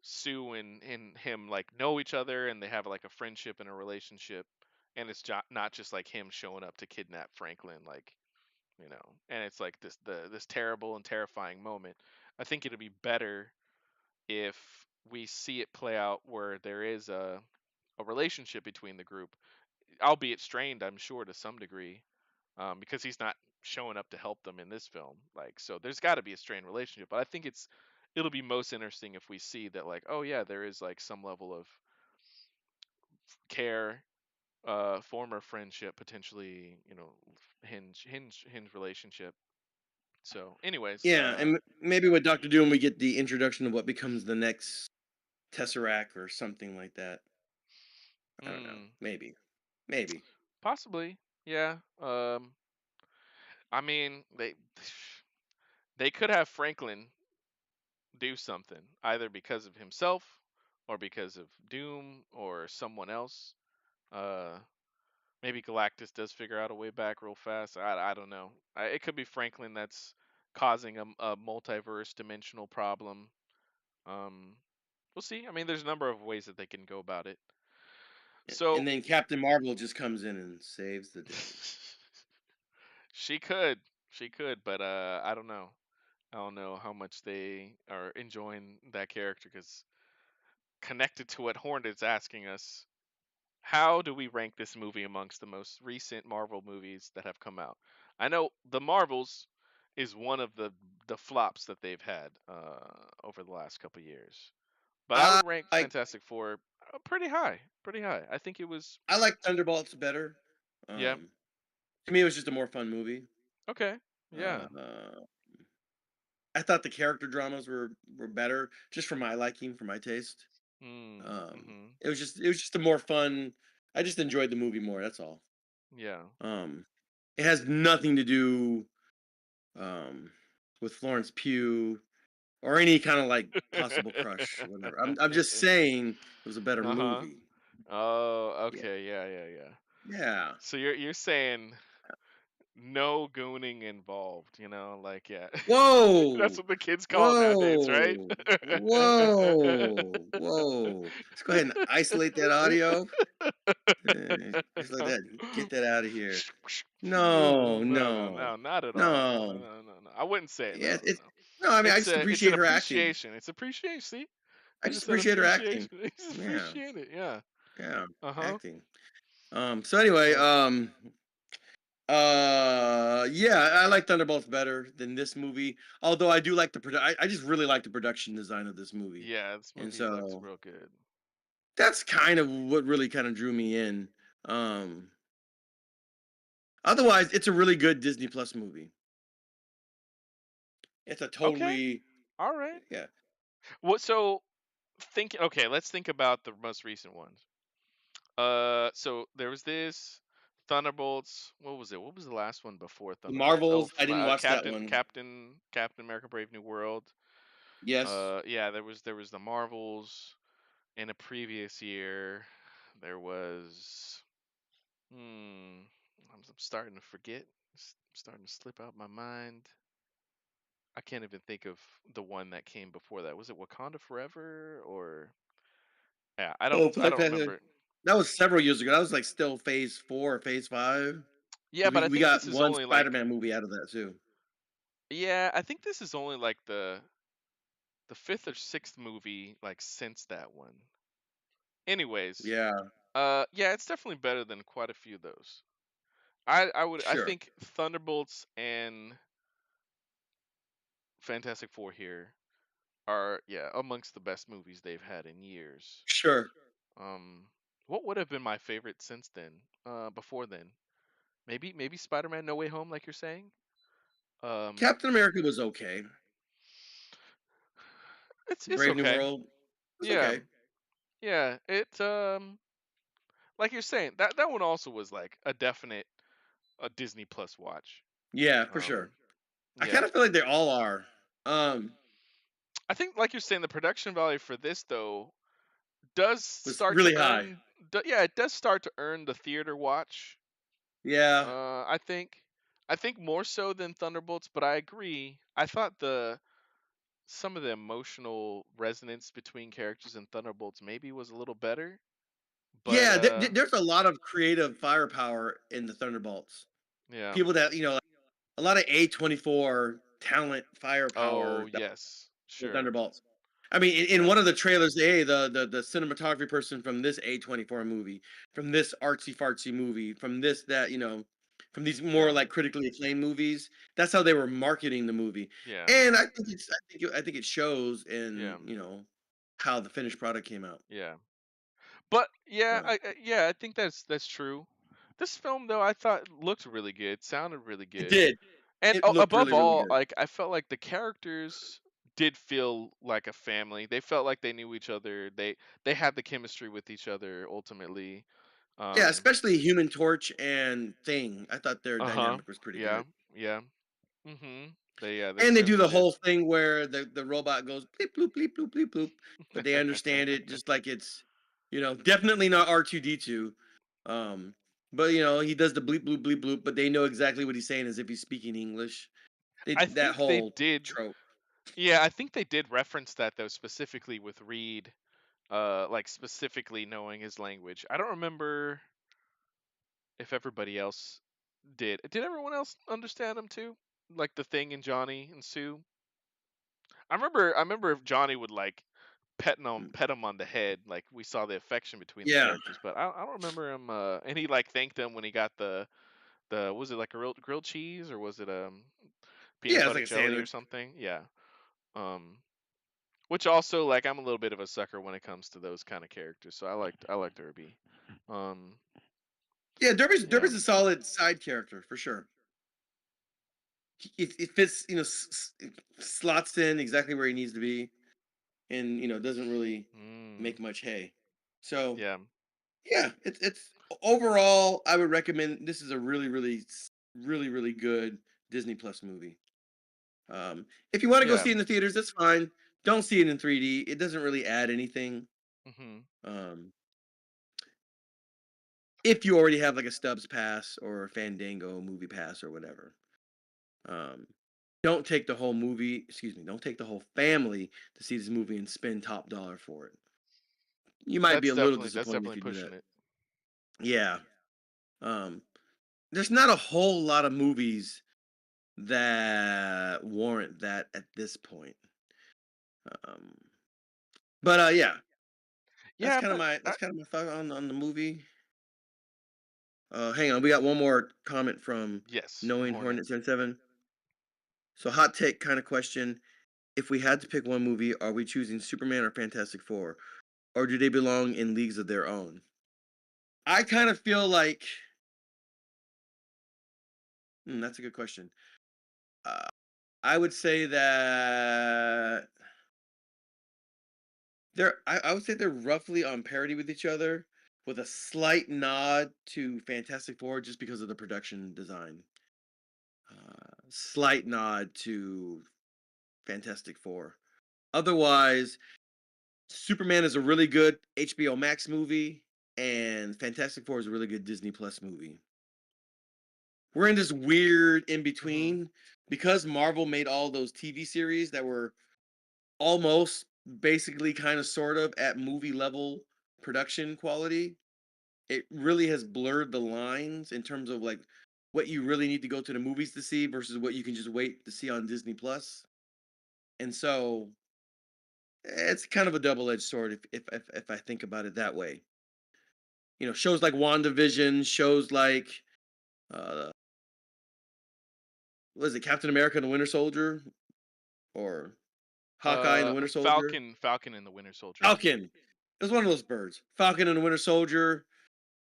Sue and him like know each other and they have like a friendship and a relationship, and it's not just like him showing up to kidnap Franklin, like and it's like this terrible and terrifying moment. I think it'd be better if we see it play out where there is a relationship between the group, albeit strained, I'm sure, to some degree, because he's not showing up to help them in this film. Like, so there's got to be a strained relationship. But I think it'll be most interesting if we see that, like, oh yeah, there is like some level of care, former friendship, potentially, hinge relationship. So, anyways, Yeah, and maybe with Doctor Doom, we get the introduction of what becomes the next Tesseract or something like that. I don't know. mm, Maybe. possibly, yeah. I mean, they could have Franklin do something either because of himself or because of Doom or someone else. Uh, maybe Galactus does figure out a way back real fast. I don't know. It could be Franklin that's causing a multiverse dimensional problem. Um, we'll see. I mean, there's a number of ways that they can go about it. And So then Captain Marvel just comes in and saves the day. she could, she could, but I don't know. I don't know how much they are enjoying that character because connected to what Hornet's asking us, how do we rank this movie amongst the most recent Marvel movies that have come out? I know the Marvels is one of the flops that they've had over the last couple years, but I I would rank like Fantastic Four pretty high, pretty high. I think it was, I like Thunderbolts better. yeah, Um, to me, it was just a more fun movie. okay, yeah, Uh, I thought the character dramas were better, just for my liking, for my taste. mm-hmm, It was just a more fun. I just enjoyed the movie more. That's all. yeah. Um, it has nothing to do um, with Florence Pugh or any kind of like possible crush or whatever. I'm just saying it was a better Uh-huh. movie. Oh, Yeah, okay, yeah, yeah, yeah. yeah. So you're saying no gooning involved, like yeah. That's Whoa, what the kids call it nowadays, right? whoa, whoa, whoa. Let's go ahead and isolate that audio. Just like that. Get that out of here. No, No, no, no, no, not at all. No, no. no, no, no, no. I wouldn't say it. No, Yeah, no, it's no. no. I mean, I It's just a it's an appreciate her acting. appreciation. It's appreciation. See, I I just just said appreciate her acting. appreciation. You just Yeah, appreciate it. Yeah. yeah, Uh huh. acting. So anyway, Yeah. yeah, I like Thunderbolts better than this movie. Although I do like I just really like the production design of this movie, Yeah. This and movie looks so real good. that's kind of what really kind of drew me in. Um, Otherwise, it's a really good Disney Plus movie. It's a Okay. totally All right. yeah. What? So think. Okay. Let's think about the most recent ones. So there was this Thunderbolts. What was it? What was the last one before The Thunderbolts? Oh, Marvels, I didn't watch that Captain one. Captain Captain America: Brave New World. Yes. Yeah, there was the Marvels in a previous year. There was. Hmm. I'm starting to forget. It's starting to slip out my mind. I can't even think of the one that came before that. Was it Wakanda Forever or? Yeah, I don't. Oh, I don't remember. that was several years ago. That was like still phase 4 or phase 5. Yeah, 'Cause but I we think got this is one only like. Spider-Man movie out of that too. Yeah, I think this is only like the fifth or sixth movie like since that one. Anyways, Yeah, yeah, it's definitely better than quite a few of those. I sure. think Thunderbolts and Fantastic Four here are, yeah, amongst the best movies they've had in years. Sure. Um, what would have been my favorite since then? Before then, maybe Spider-Man: No Way Home, like you're saying. Um, Captain America was okay. it's Brave New okay. World was Yeah, okay. yeah. Like you're saying, that one also was like a definite a Disney Plus watch. Yeah, for sure. Um, I kind yeah. of feel like they all are. Um, I think, like you're saying, the production value for this though does was start to really high. earn. Yeah, it does start to earn the theater watch. Yeah. I think more so than Thunderbolts, but I agree. I thought the some of the emotional resonance between characters in Thunderbolts maybe was a little better, but Yeah, there's a lot of creative firepower in the Thunderbolts. yeah. People that, a lot of A24 talent Oh firepower that yes, the sure. Thunderbolts. I mean, in Yeah, one of the trailers, the cinematography person from this A24 movie, from this artsy fartsy movie, from this that from these more yeah, like critically acclaimed movies, that's how they were marketing the movie. yeah, And I think it shows in yeah, how the finished product came out. yeah. But yeah, So I think that's true. This film though, I thought looked really good, sounded really it good, did. and It looked above really, really all, good. like I felt like the characters did feel like a family. They felt like they knew each other. They had the chemistry with each other ultimately. Yeah, Um, especially Human Torch and Thing. I thought their uh-huh. dynamic was pretty Yeah, good. yeah. Mhm. They And they do certainly the did. whole thing where the robot goes bleep bloop bleep bloop bleep bloop, but they understand it just like it's, definitely not R2D2. Um, but he does the bleep bloop bleep bloop, but they know exactly what he's saying as if he's speaking English. I That think they whole did. trope. Yeah, I think they did reference that though specifically with Reed. like specifically knowing his language. I don't remember if everybody else did. Did everyone else understand him too? Like the Thing and Johnny and Sue. I remember if Johnny would like Mm. pet him on the head, like we saw the affection between the Yeah. characters. But I don't remember him. And he like thanked him when he got the was it like a grilled cheese, or was it peanut Yeah, it's butter like a jelly or sandwich. something? Yeah. Um, which also, like, I'm a little bit of a sucker when it comes to those kind of characters, so I liked Irby. Um, Yeah, yeah. Derby's a solid side character for sure. It fits, it slots in exactly where he needs to be, and doesn't really Mm, make much hay. So yeah. yeah, it's overall, I would recommend. This is a really really good Disney Plus movie. If you want to go Yeah. see it in the theaters, that's fine. Don't see it in 3D. It doesn't really add anything. Mhm. Um, if you already have like a Stubbs pass or a Fandango movie pass or whatever. Um, don't take the whole movie, excuse me, don't take the whole family to see this movie and spend top dollar for it. You might be a little That's disappointed if definitely you do that. pushing it. Yeah. Um, there's not a whole lot of movies that warrant that at this point. Um, but yeah, Yeah, but that's kind of my thought on the movie. Hang on, we got one more comment from yes, from Knowing Hornet. Hornet 77. So hot take kind of question. If we had to pick one movie, are we choosing Superman or Fantastic Four? Or do they belong in leagues of their own? I kind of feel like that's a good question. Uh, I would say that I would say they're roughly on parity with each other, with a slight nod to Fantastic Four just because of the production design. Slight nod to Fantastic Four. Otherwise, Superman is a really good HBO Max movie, and Fantastic Four is a really good Disney Plus movie. We're in this weird in Mhm. between because Marvel made all those TV series that were almost basically kind of sort of at movie level production quality. It really has blurred the lines in terms of like what you really need to go to the movies to see versus what you can just wait to see on Disney Plus. And so it's kind of a double-edged sword if I think about it that way. Shows like WandaVision, shows like uh what is it, Captain America and the Winter Soldier or Hawkeye and the Winter Soldier? Falcon and the Winter Soldier. Falcon. It was one of those birds. Falcon and the Winter Soldier.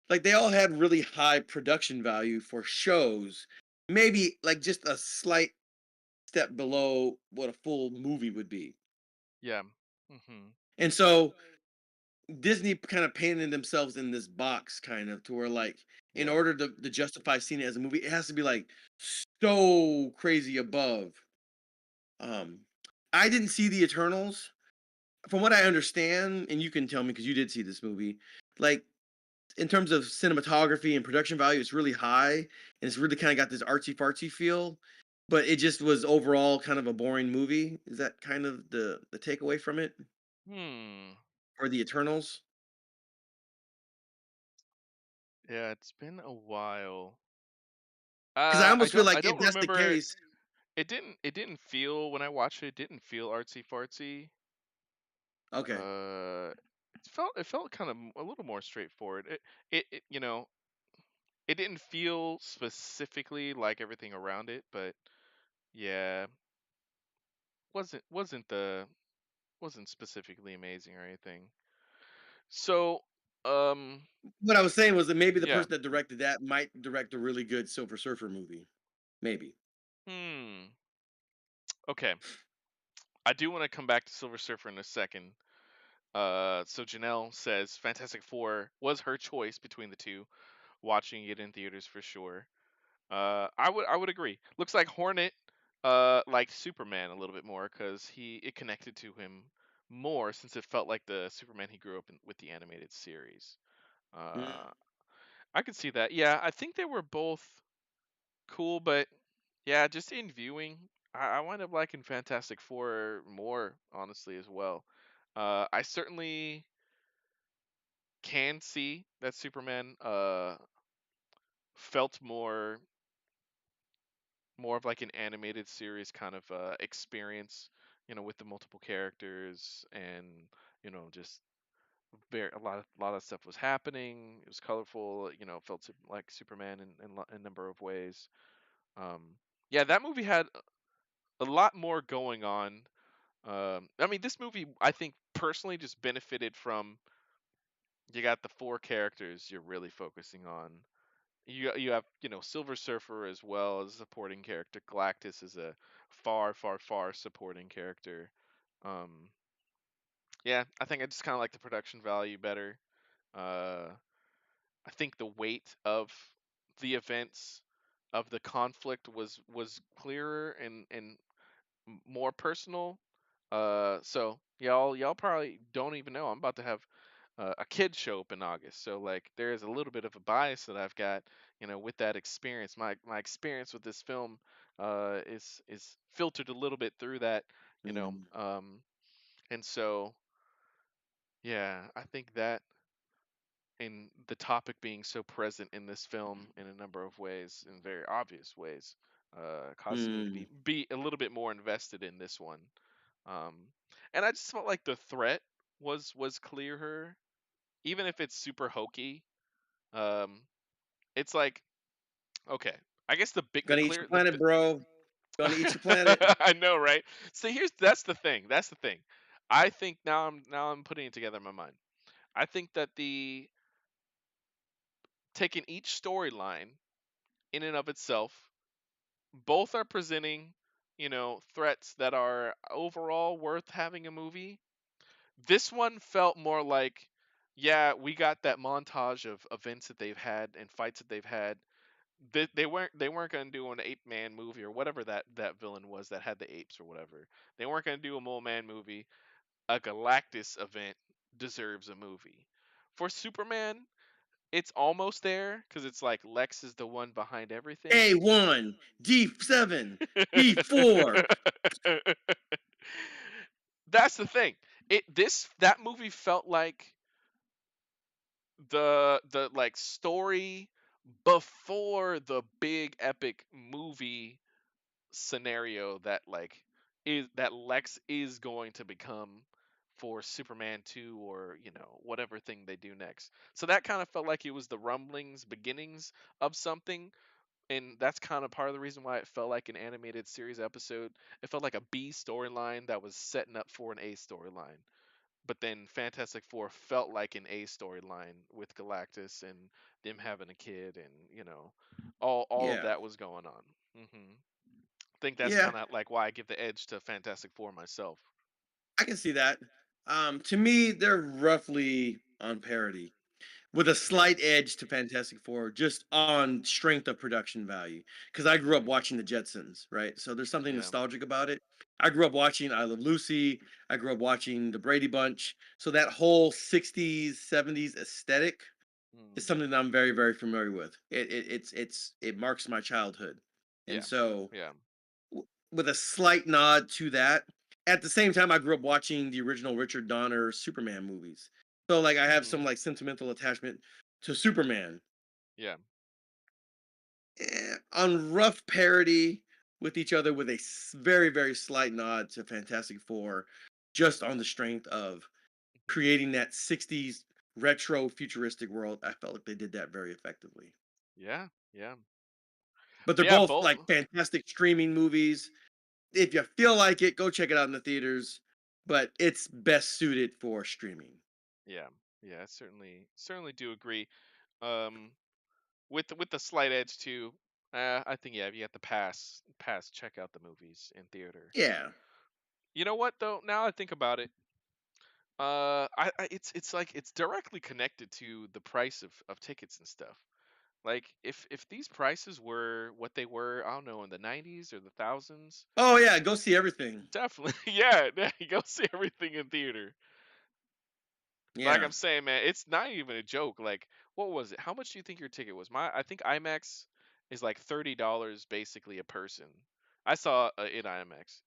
Like they all had really high production value for shows. Maybe like just a slight step below what a full movie would be. Yeah. Mhm. And so Disney kind of painted themselves in this box kind of to where like in Yeah. order to justify seeing it as a movie, it has to be like so crazy above. Um I didn't see the Eternals. From what I understand, and you can tell me because you did see this movie, like in terms of cinematography and production value, it's really high and it's really kind of got this artsy fartsy feel. But it just was overall kind of a boring movie. Is that kind of the takeaway from it Hmm. or the Eternals? Yeah, it's been a while. Because I I almost feel don't like I if don't that's the remember. case, It didn't feel when I watched it. It didn't feel artsy fartsy. okay. It felt kind of a little more straightforward. It it didn't feel specifically like everything around it, but yeah, wasn't the wasn't specifically amazing or anything. So, um, What I was saying was that maybe the yeah. person that directed that might direct a really good Silver Surfer movie. Maybe. Hmm. Okay. I do want to come back to Silver Surfer in a second. So Janelle says Fantastic Four was her choice between the two, watching it in theaters for sure. I would agree. Looks like Hornet liked Superman a little bit more because it connected to him more since it felt like the Superman he grew up with the animated series. Mm. Uh, I could see that. Yeah, I think they were both cool, but yeah, just in viewing, I wind up liking Fantastic Four more honestly as well. I certainly can see that Superman felt more of like an animated series kind of experience, with the multiple characters and just very a lot of stuff was happening. It was colorful, felt like Superman in a number of ways. Yeah, that movie had a lot more going on. I mean, this movie I think personally just benefited from you got the four characters you're really focusing on. You have Silver Surfer as well as a supporting character. Galactus is a far far far supporting character. Um, yeah, I think I just kind of like the production value better. Uh, I think the weight of the events of the conflict was clearer and more personal. So y'all probably don't even know I'm about to have a kid show up in August. So like there is a little bit of a bias that I've got, with that experience. My experience with this film is filtered a little bit through that, you know. Mm, And so yeah, I think that in the topic being so present in this film in a number of ways, in very obvious ways, causes me to mm. be a little bit more invested in this one. Um, and I just felt like the threat was clearer, even if it's super hokey. Um, it's like okay, I guess the Gonna eat clear your planet, bro. Gonna eat your planet. I know, right? So that's the thing. That's the thing. I think now I'm putting it together in my mind. I think that the taking each storyline in and of itself, both are presenting, threats that are overall worth having a movie. This one felt more like, yeah, we got that montage of events that they've had and fights that they've had. They weren't going to do an ape man movie or whatever that villain was that had the apes or whatever. They weren't going to do a mole man movie. A Galactus event deserves a movie. For Superman, it's almost there because it's like Lex is the one behind everything. A1, D7, E4. That's the thing. That movie felt like the like story before the big epic movie scenario that like is that Lex is going to become for Superman 2 or whatever thing they do next. So that kind of felt like it was the rumblings beginnings of something, and that's kind of part of the reason why it felt like an animated series episode. It felt like a B storyline that was setting up for an A storyline. But then Fantastic Four felt like an A storyline with Galactus and them having a kid, and all of Yeah, that was going on. I think that's yeah, kind of like why I give the edge to Fantastic Four myself. I can see that. To me, they're roughly on parity, with a Hmm. slight edge to Fantastic Four, just on strength of production value. Because I grew up watching the Jetsons, right? So there's something Yeah. nostalgic about it. I grew up watching I Love Lucy. I grew up watching the Brady Bunch. So that whole '60s, '70s aesthetic is Mm. something that I'm very, very familiar with. It marks my childhood, and Yeah. so Yeah. with a slight nod to that. At the same time, I grew up watching the original Richard Donner Superman movies, so like I have some Hmm. like sentimental attachment to Superman. Yeah. On rough parody with each other, with a very, very slight nod to Fantastic Four, just on the strength of Mhm. creating that '60s retro futuristic world. I felt like they did that very effectively. Yeah. Yeah. But they're Yeah. both Both. like fantastic streaming movies. If you feel like it, go check it out in the theaters. But it's best suited for streaming. Yeah. Yeah. I certainly do agree. Um, with the slight edge too. I think yeah, if you have to pass, check out the movies in theater. Yeah. You know what though? Now I think about it, it's like it's directly connected to the price of tickets and stuff. Like if these prices were what they were, I don't know, in the '90s or the thousands, Oh yeah, go see everything. definitely, yeah, you go see everything in theater. Like Yeah. I'm saying, man, it's not even a joke. Like, what was it? How much do you think your ticket was? I think IMAX is like $30 basically a person. I saw in IMAX.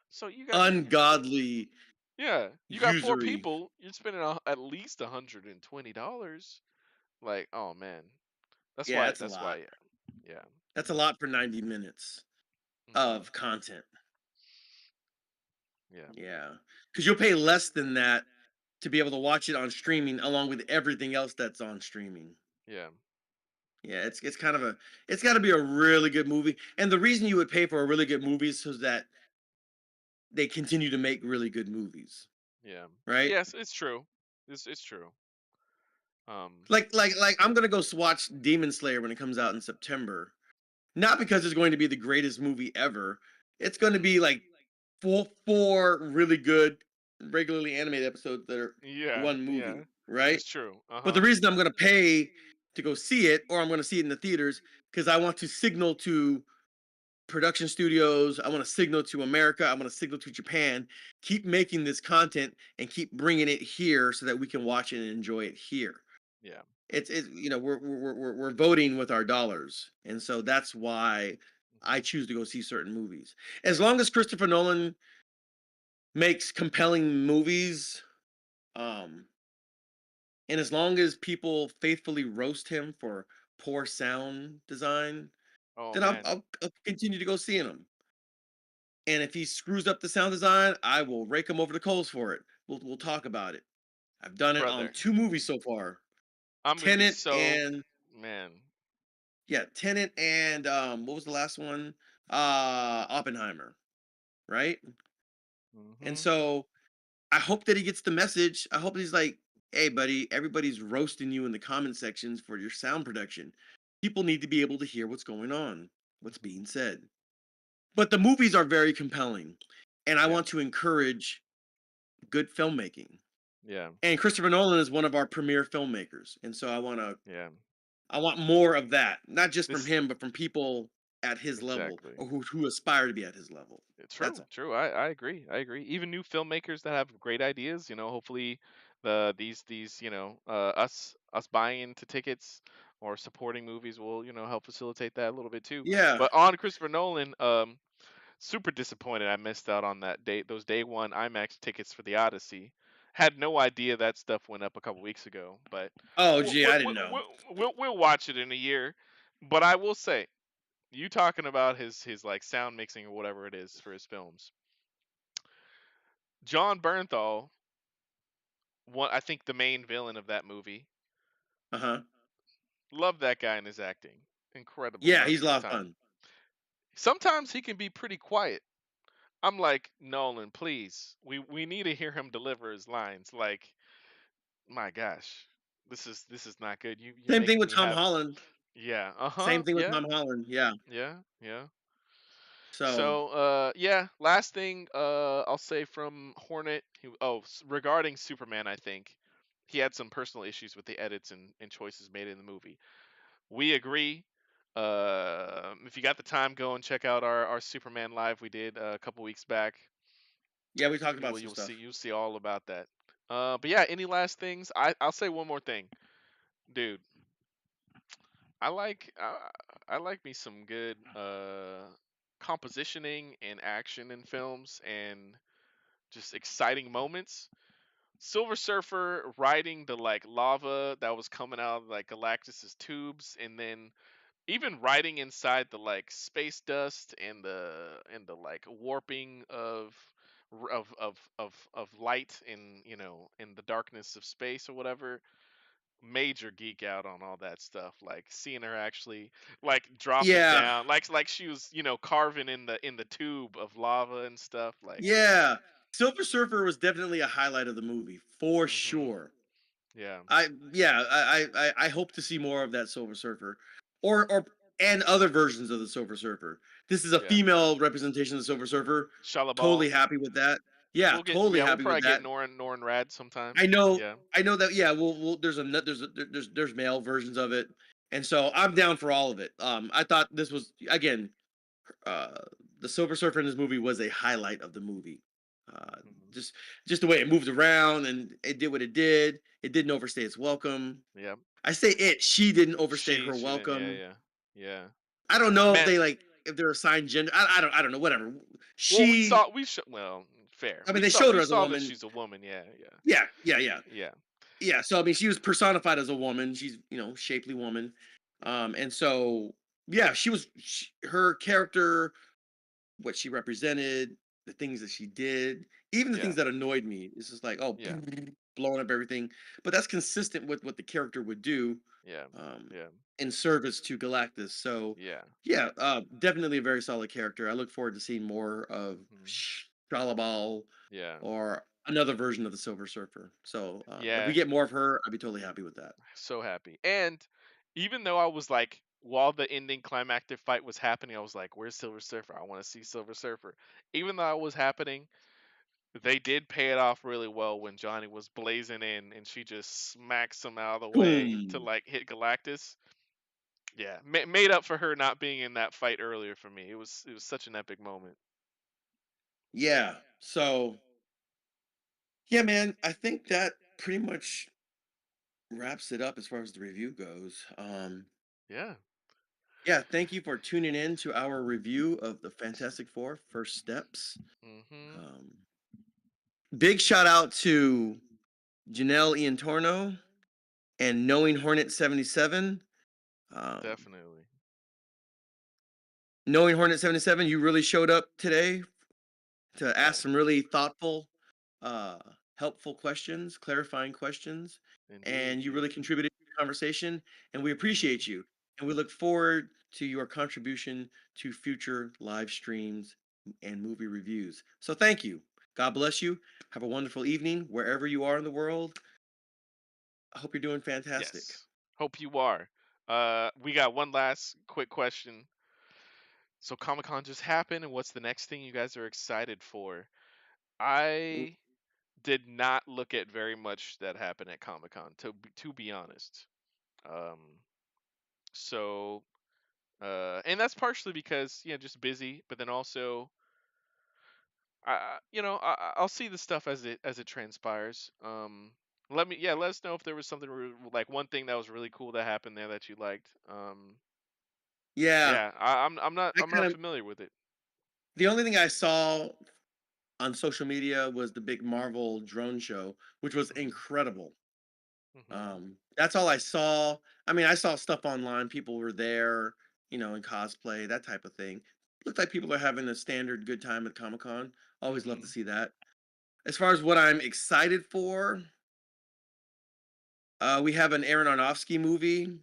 So you got Ungodly. Yeah, you got four Usury. people. You're spending at least $120. Like, oh man, that's Yeah, why. that's a That's lot. why. Yeah. That's a lot for 90 minutes Hmm. of content. Yeah. Yeah. Because you'll pay less than that to be able to watch it on streaming along with everything else that's on streaming. Yeah. Yeah, it's kind of a it's got to be a really good movie. And the reason you would pay for a really good movie is so that they continue to make really good movies, Yeah. right? Yes, it's true. It's true. Um. Like I'm gonna go watch Demon Slayer when it comes out in September. Not because it's going to be the greatest movie ever. It's going to Mhm. be like four really good regularly animated episodes that are Yeah. one Yeah. movie, right? It's true. Uh But the huh. reason I'm going to pay to go see it, or I'm going to see it in the theaters, because I want to signal to production studios, I want to signal to America, I want to signal to Japan, keep making this content and keep bringing it here so that we can watch it and enjoy it here. Yeah. It's we're voting with our dollars, and so that's why I Hmm. choose to go see certain movies. As long as Christopher Nolan makes compelling movies, um, and as long as people faithfully roast him for poor sound design, Oh then I'll man, I'll, I'll continue to go see him. And if he screws up the sound design, I will rake him over the coals for it. We'll talk about it. I've done it on brother, 2 movies so far, I'm gonna be Tenet so and man. yeah, Tenet and what was the last one? Oppenheimer, right? And Hmm. so I hope that he gets the message. I hope he's like, "Hey, buddy, everybody's roasting you in the comment sections for your sound production. People need to be able to hear what's going on, what's Hmm. being said." But the movies are very compelling, and I Yeah. want to encourage good filmmaking. Yeah. And Christopher Nolan is one of our premier filmmakers, and so Yeah. I want more of that, not just from This him, but from people at his level exactly. or who aspire to be at his level. That's True, all. true. I agree. I agree. Even new filmmakers that have great ideas, hopefully these, us buying into tickets or supporting movies will, help facilitate that a little bit too. Yeah. But on Christopher Nolan, super disappointed I missed out on that date those day one IMAX tickets for the Odyssey. Had no idea that stuff went up a couple weeks ago, but Oh, we'll gee, we'll I didn't we'll, know. we'll, we'll we'll watch it in a year. But I will say, you talking about his like sound mixing or whatever it is for his films. John Bernthal, one I think the main villain of that movie. Uh huh. Love that guy and his acting. Incredible Yeah, most he's of a the lot of time. fun. Sometimes he can be pretty quiet. I'm like, Nolan, please. We need to hear him deliver his lines. Like, my gosh. This is not good. You're Same thing making with me Tom have. Holland. Yeah. Same Uh-huh. thing with Yeah. Tom Holland. Yeah. Yeah. Yeah. So So, yeah, last thing I'll say from Hornet, regarding Superman, I think he had some personal issues with the edits and choices made in the movie. We agree. If you got the time, go and check out our Superman live we did a couple weeks back. yeah, we talked about You'll some you'll see stuff. you'll see all about that. But yeah, any last things? I'll say one more thing, dude. I like I like me some good compositioning and action in films and just exciting moments. Silver Surfer riding the like lava that was coming out of like Galactus's tubes, and then even riding inside the like space dust and the like warping of light in in the darkness of space or whatever. Major geek out on all that stuff, like seeing her actually like dropping Yeah. down like she was carving in the tube of lava and stuff like. Yeah. Silver Surfer was definitely a highlight of the movie for Hmm. sure. Yeah. I hope to see more of that Silver Surfer, or and other versions of the Silver Surfer. This is a Yeah. female representation of the Silver Surfer. Shalabal. Totally happy with that. Yeah, We'll get totally yeah, we'll happy with probably get that. Norin Rad sometime. I know, Yeah. I know that. Yeah, we'll there's male versions of it, and so I'm down for all of it. I thought this was again, uh, the Silver Surfer in this movie was a highlight of the movie. Uh, Hmm. just just the way it moved around and it did what it did. It didn't overstay its welcome. Yeah. I say it. She didn't overstay her She didn't. Yeah, welcome. yeah. Yeah. I don't know if Man, they like if they're assigned gender. I don't know. Whatever. well, She we should well, Fair. I mean, they showed We her as a saw that woman. she's a woman. Yeah, Yeah, yeah, yeah. yeah, Yeah, so I mean, she was personified as a woman. She's, shapely woman. And so yeah, her character, what she represented, the things that she did, even the yeah, things that annoyed me. It's just like, oh, yeah, blowing up everything. But that's consistent with what the character would do yeah, um, yeah, in service to Galactus. So, yeah. yeah, definitely a very solid character. I look forward to seeing more of Mhm. Shalabal Yeah. or another version of the Silver Surfer. So, if we Yeah. get more of her, I'd be totally happy with that. So happy. And even though I was like, while the ending climactic fight was happening, I was like, "Where's Silver Surfer? I want to see Silver Surfer." Even though it was happening, they did pay it off really well when Johnny was blazing in and she just smacks him out of the way to Boom. like hit Galactus. Yeah, made up for her not being in that fight earlier for me. It was such an epic moment. Yeah. So, yeah, man, I think that pretty much wraps it up as far as the review goes. Yeah. Yeah, thank you for tuning in to our review of the Fantastic Four First Steps. Mhm. Um, Big shout out to Janelle Iantorno and Knowing Hornet 77. Um, Definitely. Knowing Hornet 77, you really showed up today to Yeah. ask some really thoughtful, uh, helpful questions, clarifying questions, Indeed. and you really contributed to the conversation, and we Mhm. appreciate you. And we look forward to your contribution to future live streams and movie reviews. So thank you. God bless you. Have a wonderful evening wherever you are in the world. I hope you're doing fantastic. Yes. Hope you are. We got one last quick question. So Comic Con just happened, and what's the next thing you guys are excited for? Mm. I did not look at very much that happened at Comic Con, to be honest. Um, so and that's partially because just busy, but then also I'll see the stuff as it transpires. Let us know if there was something like one thing that was really cool that happened there that you liked. Yeah, Yeah, I'm not I I'm kind not of familiar with it. the only thing I saw on social media was the big Marvel drone show, which was Mhm. incredible. Mhm. That's all I saw. I mean, I saw stuff online. People were there, in cosplay, that type of thing. Looks like people are having a standard good time at Comic Con. Always love to Mhm. see that. As far as what I'm excited for, we have an Aaron Aronofsky movie,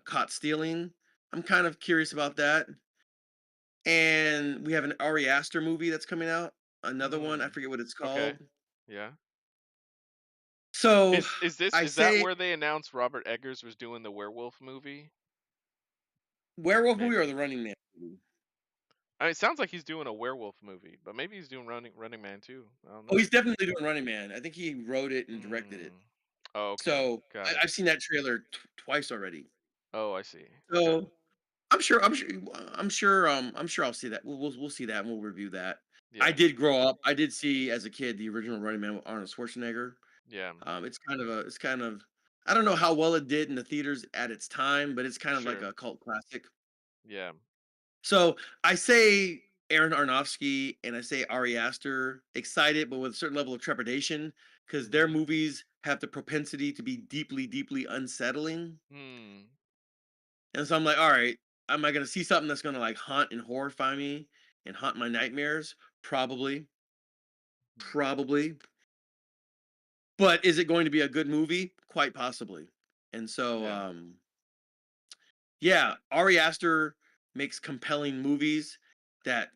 Caught Stealing. I'm kind of curious about that. And we have an Ari Aster movie that's coming out. Another one, I Mm. forget what it's Okay. called. Yeah. So I Is that say where they announced Robert Eggers was doing the werewolf movie? werewolf movie or Maybe. the Running Man movie? I mean, it sounds like he's doing a werewolf movie, but maybe he's doing Running Man too. I don't Oh, know. he's definitely doing Running Man. I think he wrote it and directed it. Mm. Oh, okay. So Got it. I've seen that trailer twice already. Oh, I see. Okay. So I'm sure I'll see that. We'll see that and we'll review that. I Yeah. did grow up. I did see as a kid the original Running Man with Arnold Schwarzenegger. Yeah. It's kind of I don't know how well it did in the theaters at its time, but it's kind of like Sure. a cult classic. Yeah. So I say Aaron Aronofsky and I say Ari Aster, excited, but with a certain level of trepidation because their Mhm. movies have the propensity to be deeply, deeply unsettling. Hmm. And so I'm like, all right, am I going to see something that's going to like haunt and horrify me and haunt my nightmares? Probably, probably. But is it going to be a good movie? Quite possibly. And so, Yeah. yeah, Ari Aster makes compelling movies that,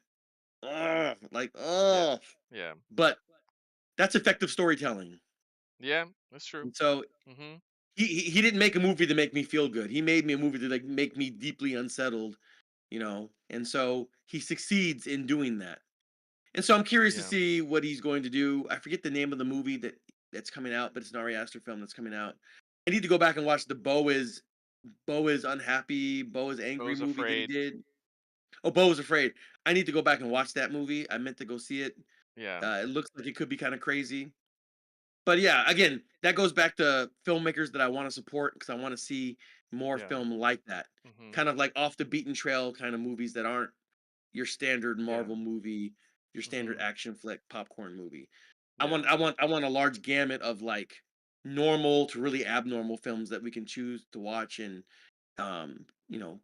like, Yeah. Yeah. but that's effective storytelling. Yeah. That's true. And so Mhm. he didn't make a movie to make me feel good. He made me a movie to like make me deeply unsettled. And so he succeeds in doing that. And so I'm curious to Yeah. see what he's going to do. I forget the name of the movie that's coming out, but it's an Ari Aster film that's coming out. I need to go back and watch the Bo is unhappy, Bo is I angry was movie that he afraid. did. Oh, Bo is afraid. I need to go back and watch that movie. I meant to go see it. Yeah. It looks like it could be kind of crazy. But yeah, again, that goes back to filmmakers that I want to support because I want to see more Yeah. film like that. Mhm. Kind of like off the beaten trail kind of movies that aren't your standard Yeah. Marvel movie. your standard Mhm. action flick popcorn movie. Yeah. I want a large gamut of like normal to really abnormal films that we can choose to watch and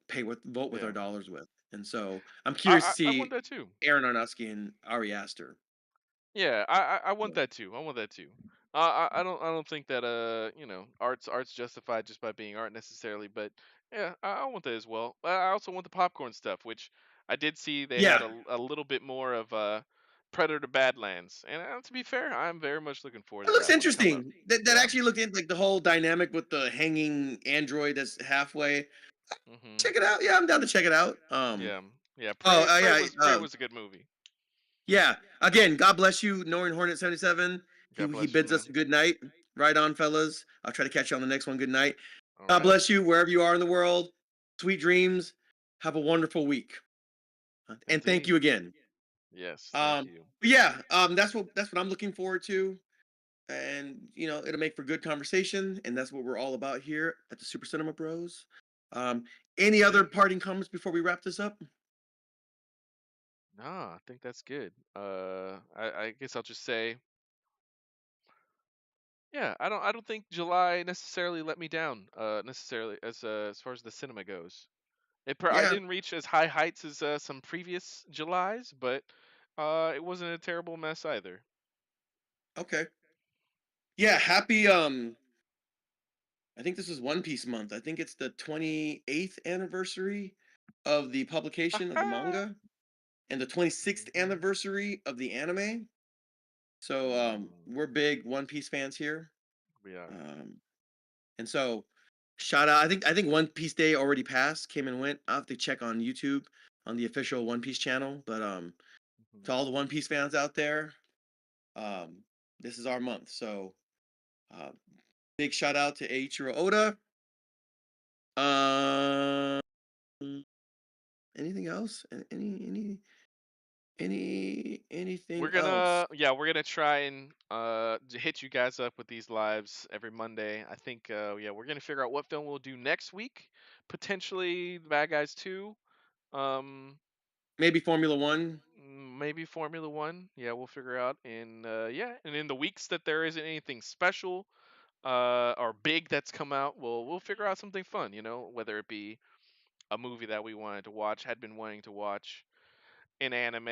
pay with vote with our Yeah. dollars with. And so I'm I curious to I want see that too. Aaron Aronofsky and Ari Aster. Yeah, I want that too. I want that too. I don't think that art's justified just by being art necessarily, but yeah, I want that as well. I also want the popcorn stuff, which I did see they had Yeah, a little bit more of Predator Badlands, and to be fair, I'm very much looking forward it to looks that one coming up. interesting. That Yeah. actually looked in like the whole dynamic with the hanging android that's halfway. Mhm. Check it out. Yeah, I'm down to check it out. Yeah. Yeah. Oh, yeah, Prey was a good movie. yeah. Again, God bless you, Norrin Hornet 77. God He bless you, bids us man. a good night. Right on, fellas. I'll try to catch you on the next one. Good night. All God right. bless you wherever you are in the world. Sweet dreams. Have a wonderful week. And thank Indeed. you again. Yes. Thank Um, you. but yeah, that's what I'm looking forward to. And it'll make for good conversation, and that's what we're all about here at the Super Cinema Bros. Um, any other Indeed. parting comments before we wrap this up? Nah, I think that's good. I guess I'll just say, yeah, I don't think July necessarily let me down. Necessarily as far as the cinema goes. I Yeah. didn't reach as high heights as some previous Julys, but it wasn't a terrible mess either. Okay. Yeah. Happy. I think this is One Piece month. I think it's the 28th anniversary of the publication of the manga and the 26th Mhm. anniversary of the anime. So Ooh, we're big One Piece fans here. we are. Um, and so shout out. I think One Piece Day already passed, came and went. I'll have to check on YouTube on the official One Piece channel. But to Mhm. all the One Piece fans out there, um, this is our month. So uh, big shout out to Eiichiro Oda. Um, anything else? Anything else? We're gonna try and hit you guys up with these lives every Monday. I think yeah, we're gonna figure out what film we'll do next week. Potentially The Bad Guys 2. Um Maybe Formula One. Maybe Formula 1. Yeah, we'll figure out in yeah, and in the weeks that there isn't anything special or big that's come out, we'll figure out something fun, whether it be a movie that we wanted to watch, had been wanting to watch, an anime,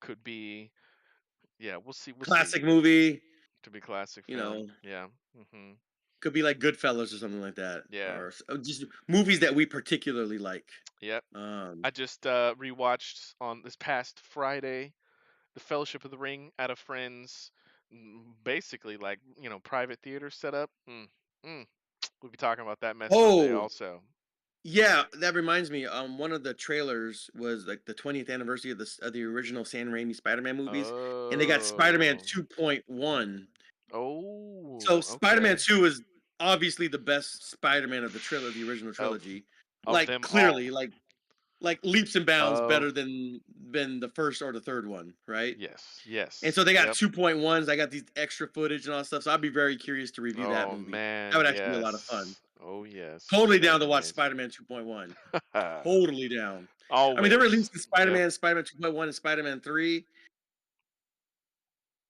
could be, yeah, we'll see. Classic movie. To be classic You film. know, Yeah. Mhm. could be like Goodfellas or something like that, Yeah. or just movies that we particularly like. Yep. Um, I just rewatched on this past Friday The Fellowship of the Ring at a friend's, basically like, private theater setup. Mm. We'll be talking about that mess Monday oh, also. yeah, that reminds me. One of the trailers was like the 20th anniversary of the original Sam Raimi Spider-Man movies, and they got Spider-Man Oh. 2.1. So Oh, Spider-Man okay. 2 is obviously the best Spider-Man of the original Of trilogy. of Like them clearly, all. like leaps and bounds Of better than the first or the third one, right? Yes. And Yes. so they got Yep. 2.1s. I got these extra footage and all that stuff. So I'd be very curious to review that Oh movie. That man, would actually be a lot of fun. yes. Oh yes. Totally That down would to be watch amazing. Spider-Man 2.1. Totally down. I mean, they're Always. releasing Yep. Spider-Man 2.1 and Spider-Man 3.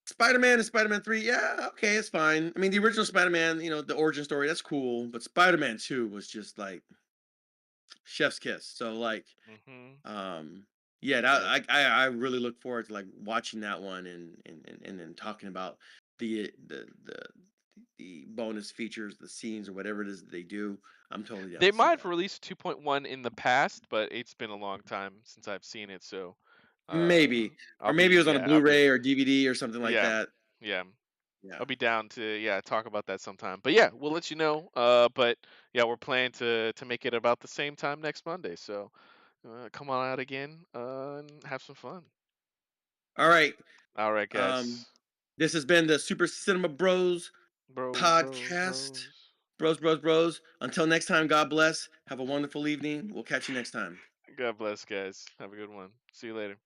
Spider-Man and Spider-Man 3, yeah, okay, it's fine. I mean, the original Spider-Man, the origin story, that's cool. But Spider-Man 2 was just like chef's kiss. So like, Mhm. um, yeah, that, Yep. I really look forward to like watching that one and then talking about the the the the bonus features, the scenes or whatever it is that they do. I'm totally down They to see might have that. released 2.1 in the past, but it's been a long time since I've seen it, so uh Maybe. Or maybe it was on a I'll be Blu-ray or DVD or something like yeah. that. Yeah. Yeah. I'll be down to talk about that sometime. But yeah, we'll let you know. But yeah, we're planning to make it about the same time next Monday. So come on out again and have some fun. All right. All right, Um, guys. this has been the Super Cinema Bros Bros, podcast. bros. Bros, bros, bros. Until next time, God bless. Have a wonderful evening. We'll catch you next time. God bless, guys. Have a good one. See you later.